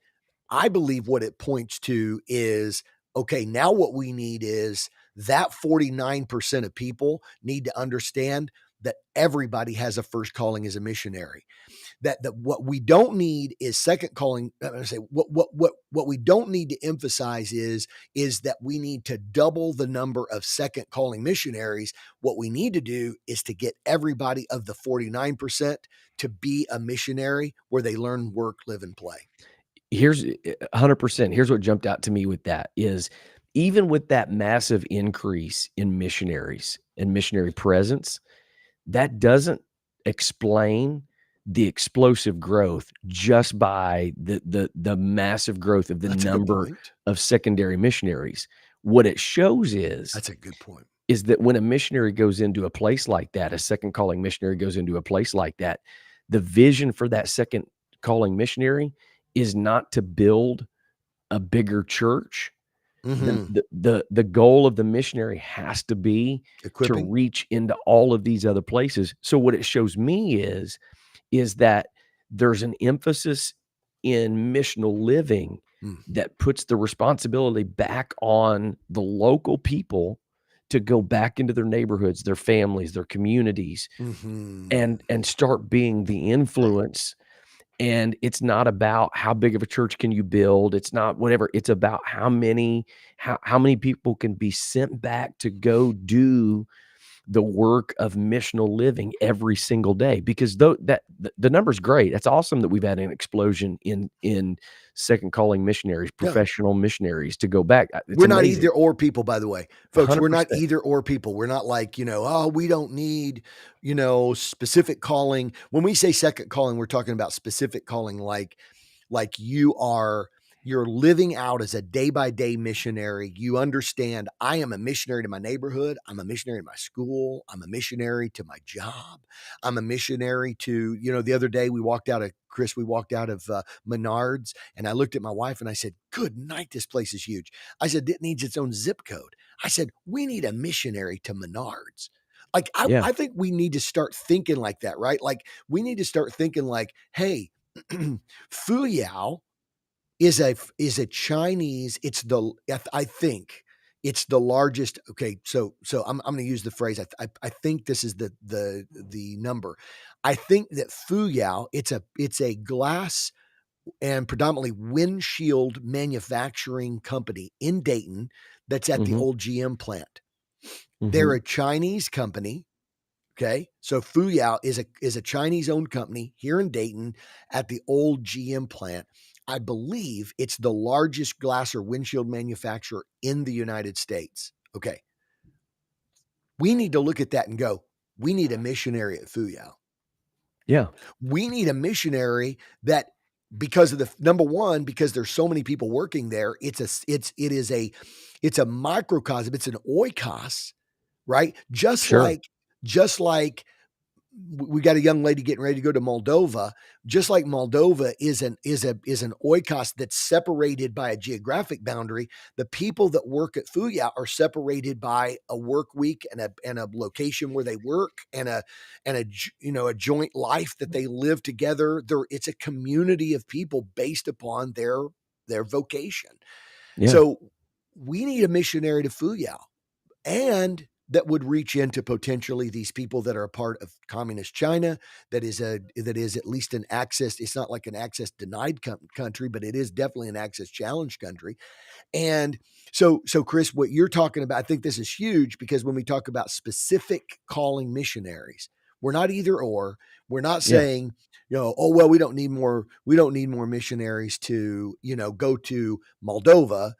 I believe what it points to is, okay, now what we need is that 49% of people need to understand that everybody has a first calling as a missionary. That what we don't need is second calling. I say what we don't need to emphasize is that we need to double the number of second calling missionaries. What we need to do is to get everybody of the 49% to be a missionary where they learn, work, live, and play. Here's 100%. Here's what jumped out to me with that is even with that massive increase in missionaries and missionary presence, that doesn't explain the explosive growth just by the massive growth of the That's a good number point. of secondary missionaries. What it shows That's a good point. is that when a missionary goes into a place like that, a second calling missionary goes into a place like that, the vision for that second calling missionary is not to build a bigger church. The Mm-hmm. the the goal of the missionary has to be to Equipping. reach into all of these other places. So what it shows me is that there's an emphasis in missional living Mm. that puts the responsibility back on the local people to go back into their neighborhoods, their families, their communities, Mm-hmm. and start being the influence. And it's not about how big of a church can you build. It's not whatever. It's about how many people can be sent back to go do the work of missional living every single day, because though that the number's great. That's awesome that we've had an explosion in second calling missionaries, Yeah. professional missionaries to go back. It's We're not amazing. either or people, by the way, folks. We're not 100%. either or people. We're not like, oh, we don't need, specific calling. When we say second calling, we're talking about specific calling, like you're living out as a day by day missionary. You understand, I am a missionary to my neighborhood. I'm a missionary to my school. I'm a missionary to my job. I'm a missionary to, the other day we walked out of Menards, and I looked at my wife and I said, good night, this place is huge. I said, it needs its own zip code. I said, we need a missionary to Menards. Like, Yeah, I think we need to start thinking like that, right? Like, we need to start thinking like, hey, Fuyao is a Chinese. I think it's the largest. Okay, so I'm going to use the phrase. I think this is the number. I think that Fuyao, it's a glass and predominantly windshield manufacturing company in Dayton that's at the mhm, old GM plant. They're mhm. a Chinese company. Okay, so Fuyao is a Chinese owned company here in Dayton at the old GM plant. I believe it's the largest glass or windshield manufacturer in the United States. Okay, we need to look at that and go, we need a missionary at Fuyao. Yeah, We need a missionary that, because of the number one, because there's so many people working there, it's a microcosm, it's an oikos, right? sure. Just like we got a young lady getting ready to go to Moldova. Just like Moldova is an oikos that's separated by a geographic boundary, the people that work at Fuya are separated by a work week and a location where they work and a joint life that they live together. It's a community of people based upon their vocation. Yeah, So we need a missionary to Fuyao, and that would reach into potentially these people that are a part of communist China. That is at least an access. It's not like an access denied country, but it is definitely an access challenged country. And so Chris, what you're talking about, I think this is huge, because when we talk about specific calling missionaries, we're not either or. We're not yeah. saying, oh well, we don't need more missionaries to, go to Moldova.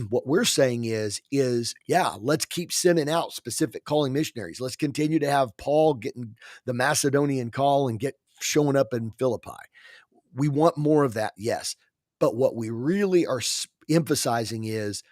what we're saying is yeah, let's keep sending out specific calling missionaries. Let's continue to have Paul getting the Macedonian call and get showing up in Philippi. We want more of that, yes. But what we really are emphasizing is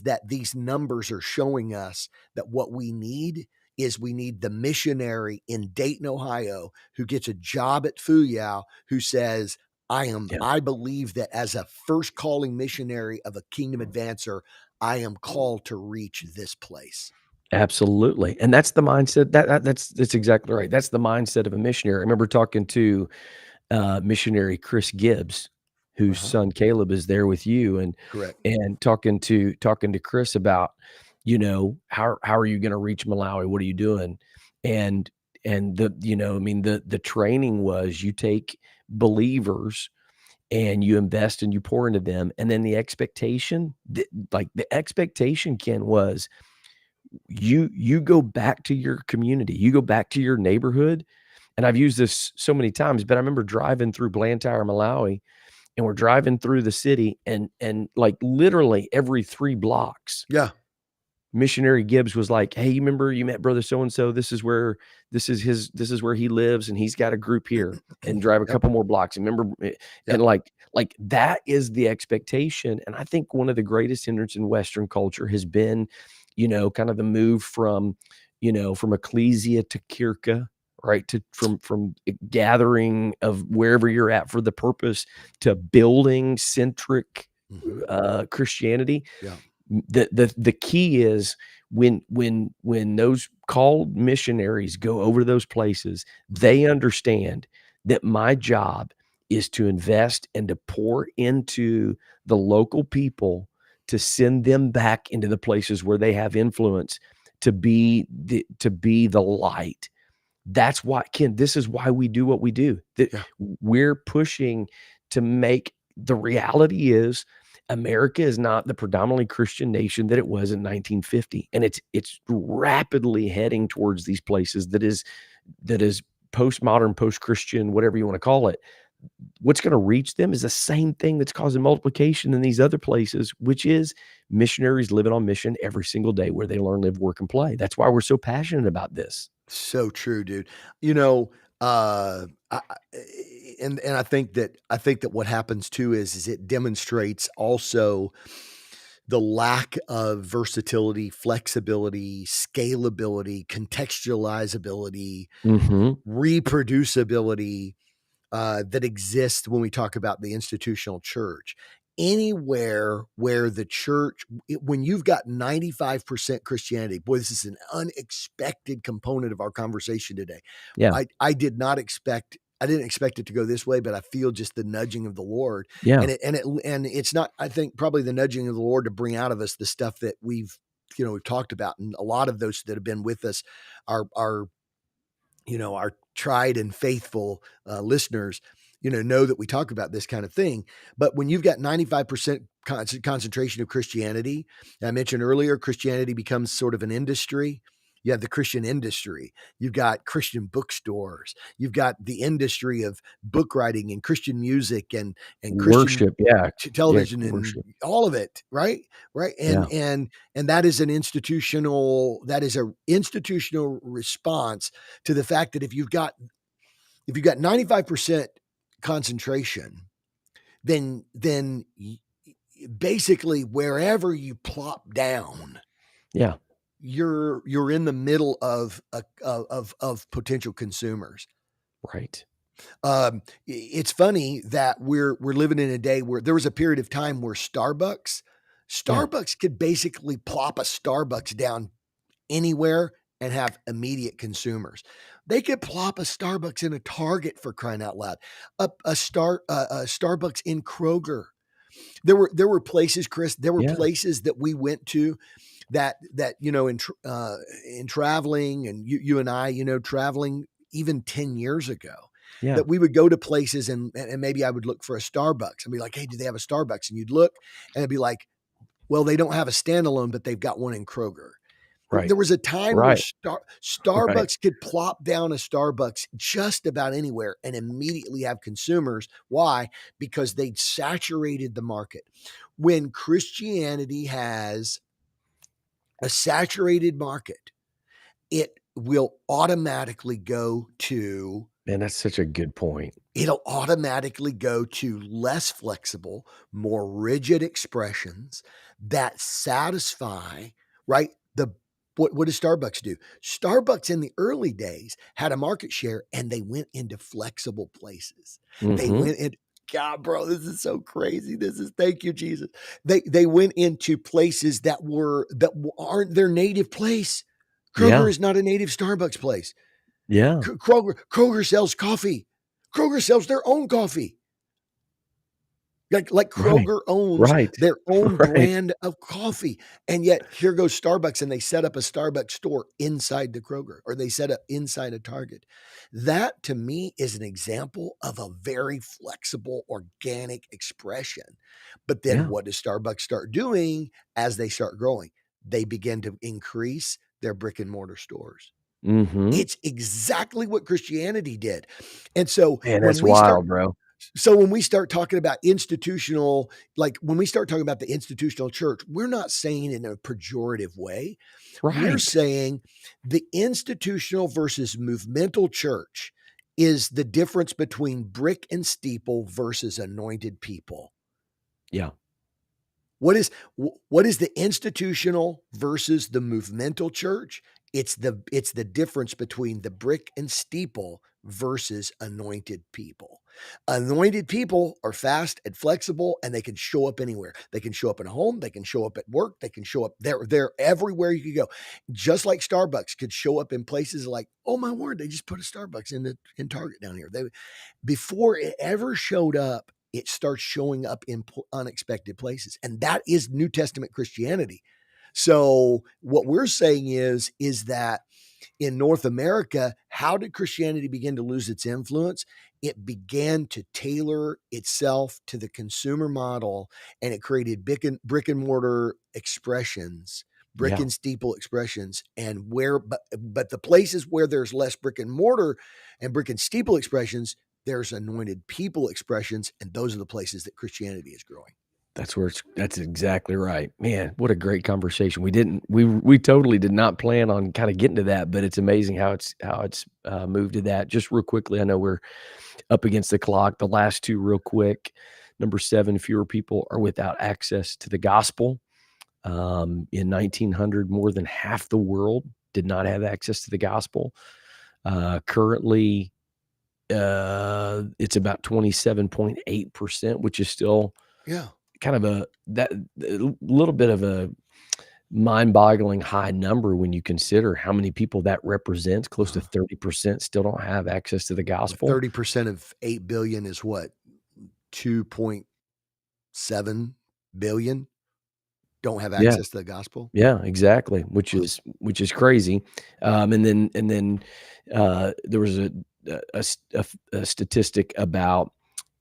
that these numbers are showing us that what we need is we need the missionary in Dayton, Ohio, who gets a job at Fuyao, who says, Yeah. I believe that as a first calling missionary of a kingdom advancer, I am called to reach this place. Absolutely, and that's the mindset that's exactly right. That's the mindset of a missionary. I remember talking to, missionary Chris Gibbs, whose Uh-huh. son Caleb is there with you, Correct. and talking to Chris about, how are you gonna reach Malawi? What are you doing? And I mean, the training was you take believers and you invest and you pour into them, and then the expectation, the expectation, Ken, was you go back to your community, you go back to your neighborhood, and I've used this so many times, but I remember driving through Blantyre, Malawi, and we're driving through the city, and, like, literally every 3 blocks, Yeah. Missionary Gibbs was like, "Hey, you remember you met brother so and so? This is where he lives, and he's got a group here," and drive a Yep. couple more blocks, and remember and, Yep. like, that is the expectation, and I think one of the greatest hindrance in Western culture has been, kind of the move from ecclesia to kirka, right? To from gathering of wherever you're at for the purpose to building centric, Mm-hmm. Christianity. Yeah. The key is when those called missionaries go over those places, Mm-hmm. they understand that my job is to invest and to pour into the local people to send them back into the places where they have influence to be the light. That's why, Ken, this is why we do what we do. That Yeah. we're pushing to make the reality is America is not the predominantly Christian nation that it was in 1950, and it's rapidly heading towards these places that is postmodern, post-Christian, whatever you want to call it. What's going to reach them is the same thing that's causing multiplication in these other places, which is missionaries living on mission every single day where they learn, live, work, and play. That's why we're so passionate about this. So true, dude. You know, and I think that what happens too is it demonstrates also the lack of versatility, flexibility, scalability, contextualizability, Mhm. reproducibility that exists when we talk about the institutional church. Anywhere where the church, when you've got 95% Christianity, boy, this is an unexpected component of our conversation today. Yeah. I didn't expect it to go this way, but I feel just the nudging of the Lord, Yeah. and it's not. I think probably the nudging of the Lord to bring out of us the stuff that we've talked about, and a lot of those that have been with us are our tried and faithful listeners, know that we talk about this kind of thing. But when you've got 95% concentration of Christianity, I mentioned earlier, Christianity becomes sort of an industry. You have the Christian industry. You've got Christian bookstores. You've got the industry of book writing and Christian music and Christian Worship, yeah. Yeah, television and worship. all of it, right, Yeah. and that is an institutional response to the fact that if you've got 95% concentration, then basically wherever you plop down, Yeah. you're in the middle of potential consumers. Right. It's funny that we're living in a day where there was a period of time where Yeah. Starbucks could basically plop a Starbucks down anywhere and have immediate consumers. They could plop a Starbucks in a Target, for crying out loud, a Starbucks in Kroger. There were places, Chris. There were Yeah. places that we went to that in traveling, and you and I, traveling even 10 years ago, Yeah. that we would go to places and maybe I would look for a Starbucks and be like, hey, do they have a Starbucks? And you'd look and it'd be like, well, they don't have a standalone, but they've got one in Kroger. Right. There was a time where Right. Right. Starbucks could plop down a Starbucks just about anywhere and immediately have consumers. Why? Because they'd saturated the market. when Christianity has a saturated market, it will automatically go to Man, that's such a good point. it'll automatically go to less flexible, more rigid expressions that satisfy, right? What does Starbucks do? Starbucks in the early days had a market share and they went into flexible places. They Mhm. went in, God, bro, this is so crazy. Thank you, Jesus. They went into places that aren't their native place. Kroger Yeah. is not a native Starbucks place. Yeah. Kroger sells coffee. Kroger sells their own coffee. Like Right. Kroger owns Right. their own Right. brand of coffee. And yet here goes Starbucks and they set up a Starbucks store inside the Kroger, or they set up inside a Target. That to me is an example of a very flexible, organic expression. But then Yeah. what does Starbucks start doing as they start growing? They begin to increase their brick and mortar stores. Mhm. It's exactly what Christianity did. And so Man, when that's we start wild, bro. when we start talking about institutional, like when we start talking about the institutional church, we're not saying in a pejorative way. We're Right. saying the institutional versus movemental church is the difference between brick and steeple versus anointed people. Yeah. What is the institutional versus the movemental church? It's the difference between the brick and steeple versus anointed people. Anointed people are fast and flexible and they can show up anywhere. They can show up in a home, they can show up at work, they can show up they're everywhere you can go. Just like Starbucks could show up in places like, oh my word, they just put a Starbucks in Target down here. Before it ever showed up, it starts showing up in unexpected places. And that is New Testament Christianity. So what we're saying is that in North America, how did Christianity begin to lose its influence? It began to tailor itself to the consumer model and it created brick and mortar expressions, brick Yeah. and steeple expressions. And but the places where there's less brick and mortar and brick and steeple expressions, there's anointed people expressions. And those are the places that Christianity is growing. That's exactly right. Man, what a great conversation. We totally did not plan on kinda getting to that, but it's amazing how it's moved to that. Just real quickly, I know we're up against the clock. The last 2 real quick. Number 7, fewer people are without access to the gospel. In 1900, more than half the world did not have access to the gospel. Currently, it's about 27.8%, which is still Yeah. kind of a little bit of a mind-boggling high number when you consider how many people that represents. Close to 30% still don't have access to the Well, gospel. 30% of 8 billion is what? 2.7 billion don't have Yeah, access to the gospel. yeah, exactly, Wow. which is crazy. And then there was a statistic about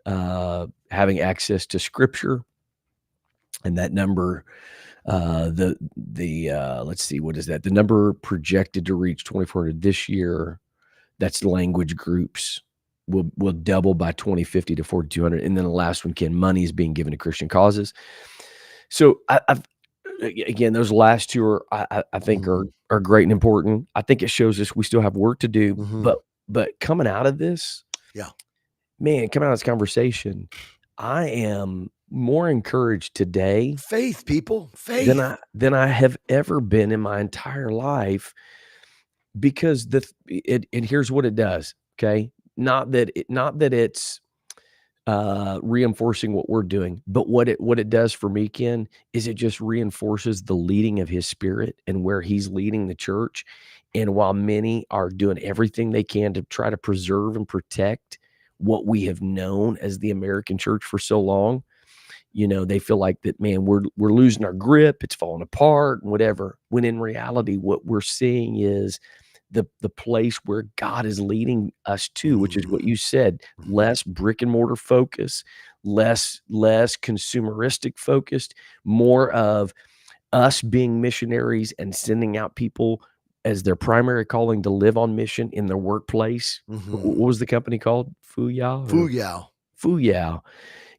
having access to scripture, and that number, let's see, what is that? The number projected to reach 2,400 this year. That's language groups will double by 2050 to 4,200. And then the last one, Ken, money is being given to Christian causes. So again, those last 2 I think Mhm. are great and important. I think it shows us we still have work to do, Mhm. but coming out of this, Yeah. man, coming out of this conversation, I am more encouraged today Faith, people. than Faith. I have ever been in my entire life, because and here's what it does, okay? Not that it's reinforcing what we're doing, but what it does for me, Ken, is it just reinforces the leading of his spirit and where he's leading the church. And while many are doing everything they can to try to preserve and protect what we have known as the American church for so long, they feel like that, man, we're losing our grip, it's falling apart and whatever. When in reality, what we're seeing is the place where God is leading us to, which is what Mhm. you said, Mhm. less brick and mortar focus, less consumeristic focused, more of us being missionaries and sending out people as their primary calling to live on mission in their workplace. Mhm. What was the company called? Fuyao or Fuyao. Fuyao?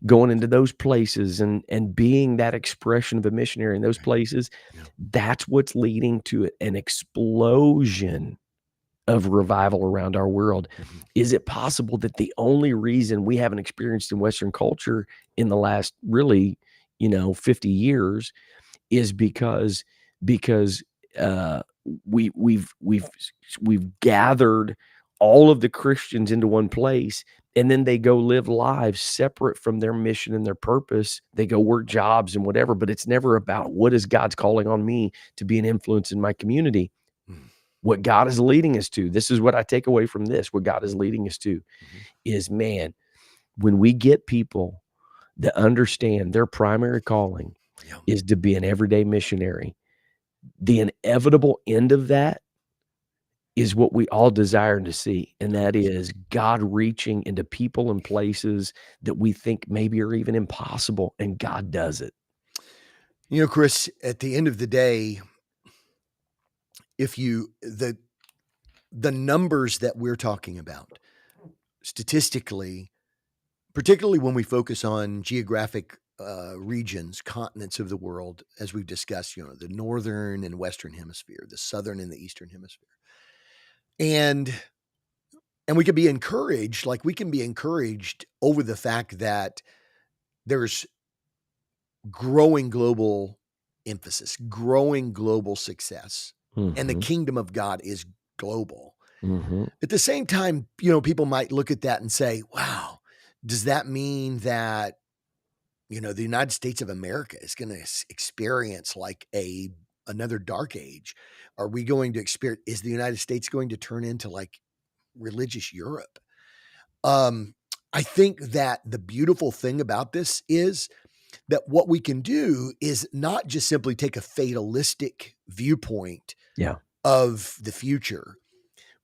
going into those places and being that expression of a missionary in those Right. places, Yeah. that's what's leading to an explosion of revival around our world. Mhm. Is it possible that the only reason we haven't experienced in Western culture in the last really, 50 years is because uh, we've gathered all of the Christians into one place, and then they go live lives separate from their mission and their purpose. They go work jobs and whatever, but it's never about what is God's calling on me to be an influence in my community. Mm. What God is leading us to. This is what I take away from this. What God is leading us to Mhm. is, man, when we get people that understand their primary calling Yeah. is to be an everyday missionary, the inevitable end of that is what we all desire to see, and that 100%. is God reaching into people and places that we think maybe are even impossible, and God does it. Chris, at the end of the day, if you the numbers that we're talking about statistically, particularly when we focus on geographic regions, continents of the world, as we've discussed, the northern and western hemisphere, the southern and the eastern hemisphere, and we can be encouraged, like we can be encouraged over the fact that there's growing global emphasis, growing global success, and the Mhm, kingdom of God is global. mhm. At the same time, people might look at that and say, wow, does that mean that, the United States of America is going to experience like another dark age? Are we going to experience, is the United States going to turn into like religious Europe? Um, I think that the beautiful thing about this is that what we can do is not just simply take a fatalistic viewpoint Yeah. of the future,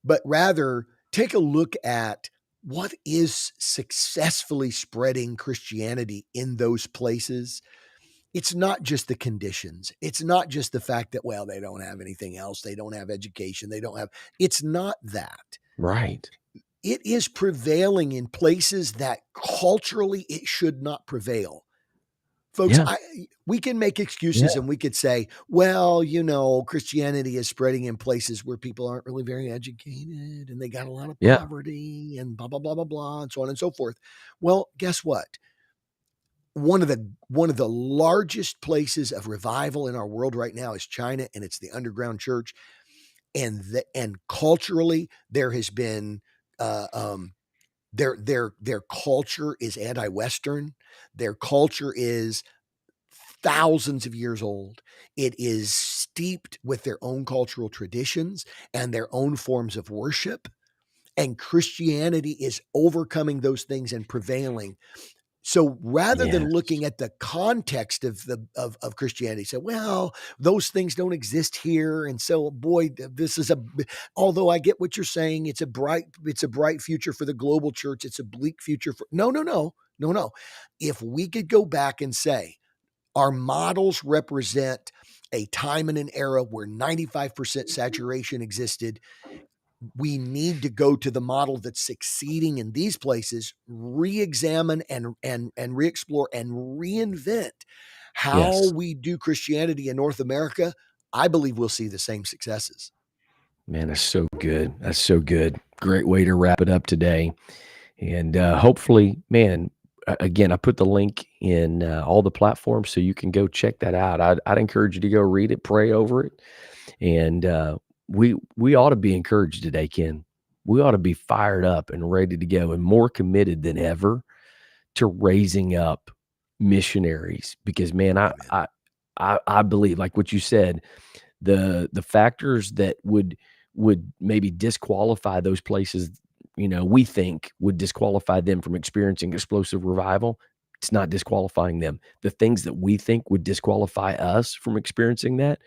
but rather take a look at what is successfully spreading Christianity in those places. It's not just the conditions. It's not just the fact that, well, they don't have anything else. They don't have education. They don't have, it's not that. Right. It is prevailing in places that culturally it should not prevail. Folks, Yeah, we can make yeah, excuses and we could say, well, Christianity is spreading in places where people aren't really very educated and they got a lot of yeah. poverty and blah, blah, blah, blah, blah, and so on and so forth. Well, guess what? One of the largest places of revival in our world right now is China, and it's the underground church. And culturally, there has been their culture is anti-Western. Their culture is thousands of years old. It is steeped with their own cultural traditions and their own forms of worship. And Christianity is overcoming those things and prevailing. So rather than Yes. looking at the context of of Christianity, say, well, those things don't exist here, and so boy, this is although I get what you're saying, it's a bright future for the global church. It's a bleak future for no. If we could go back and say our models represent a time and an era where 95% saturation existed, we need to go to the model that's succeeding in these places, re-examine and re-explore and reinvent how Yes. we do Christianity in North America. I believe we'll see the same successes. Man, that's so good. That's so good. Great way to wrap it up today. And hopefully, man, again, I put the link in all the platforms so you can go check that out. I'd encourage you to go read it, pray over it, and we ought to be encouraged today, Ken. We ought to be fired up and ready to go, and more committed than ever to raising up missionaries. Because, man, Amen. I believe, like what you said, the factors that would maybe disqualify those places, we think would disqualify them from experiencing explosive revival. It's not disqualifying them. The things that we think would disqualify us from experiencing that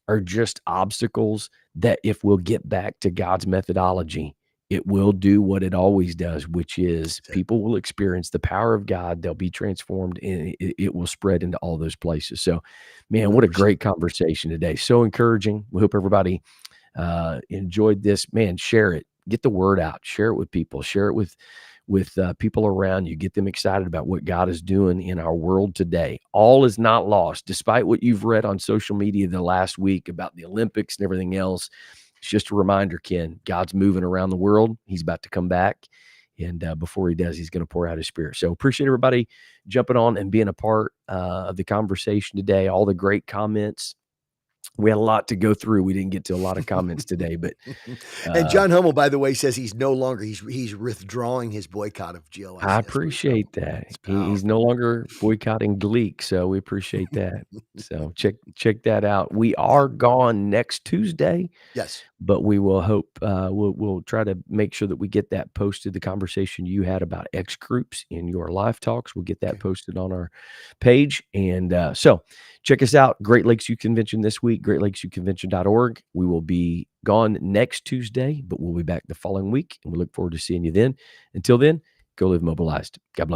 are just obstacles that, if we'll get back to God's methodology, it will do what it always does, which is That's it. people will experience the power of God. They'll be transformed, and it will spread into all those places. So, man, what a 100%. great conversation today. So encouraging. We hope everybody enjoyed this. Man, share it. Get the word out. Share it with people. Share it with with people around you. Get them excited about what God is doing in our world today. All is not lost, despite what you've read on social media the last week about the Olympics and everything else. It's just a reminder, Ken, God's moving around the world. He's about to come back. And before he does, he's going to pour out his spirit. So appreciate everybody jumping on and being a part of the conversation today. All the great comments. We had a lot to go through. We didn't get to a lot of comments today, but And John Hummel, by the way, says he's no longer he's withdrawing his boycott of GLICS. I appreciate that. He's no longer boycotting Gleek, so we appreciate that. So check that out. We are gone next Tuesday. Yes. But we will hope we'll try to make sure that we get that posted. The conversation you had about X groups in your live talks, we'll get that posted on our page. And so check us out. Great Lakes Youth Convention this week, greatlakesyouthconvention.org. We will be gone next Tuesday, but we'll be back the following week. And we look forward to seeing you then. Until then, go live mobilized. God bless.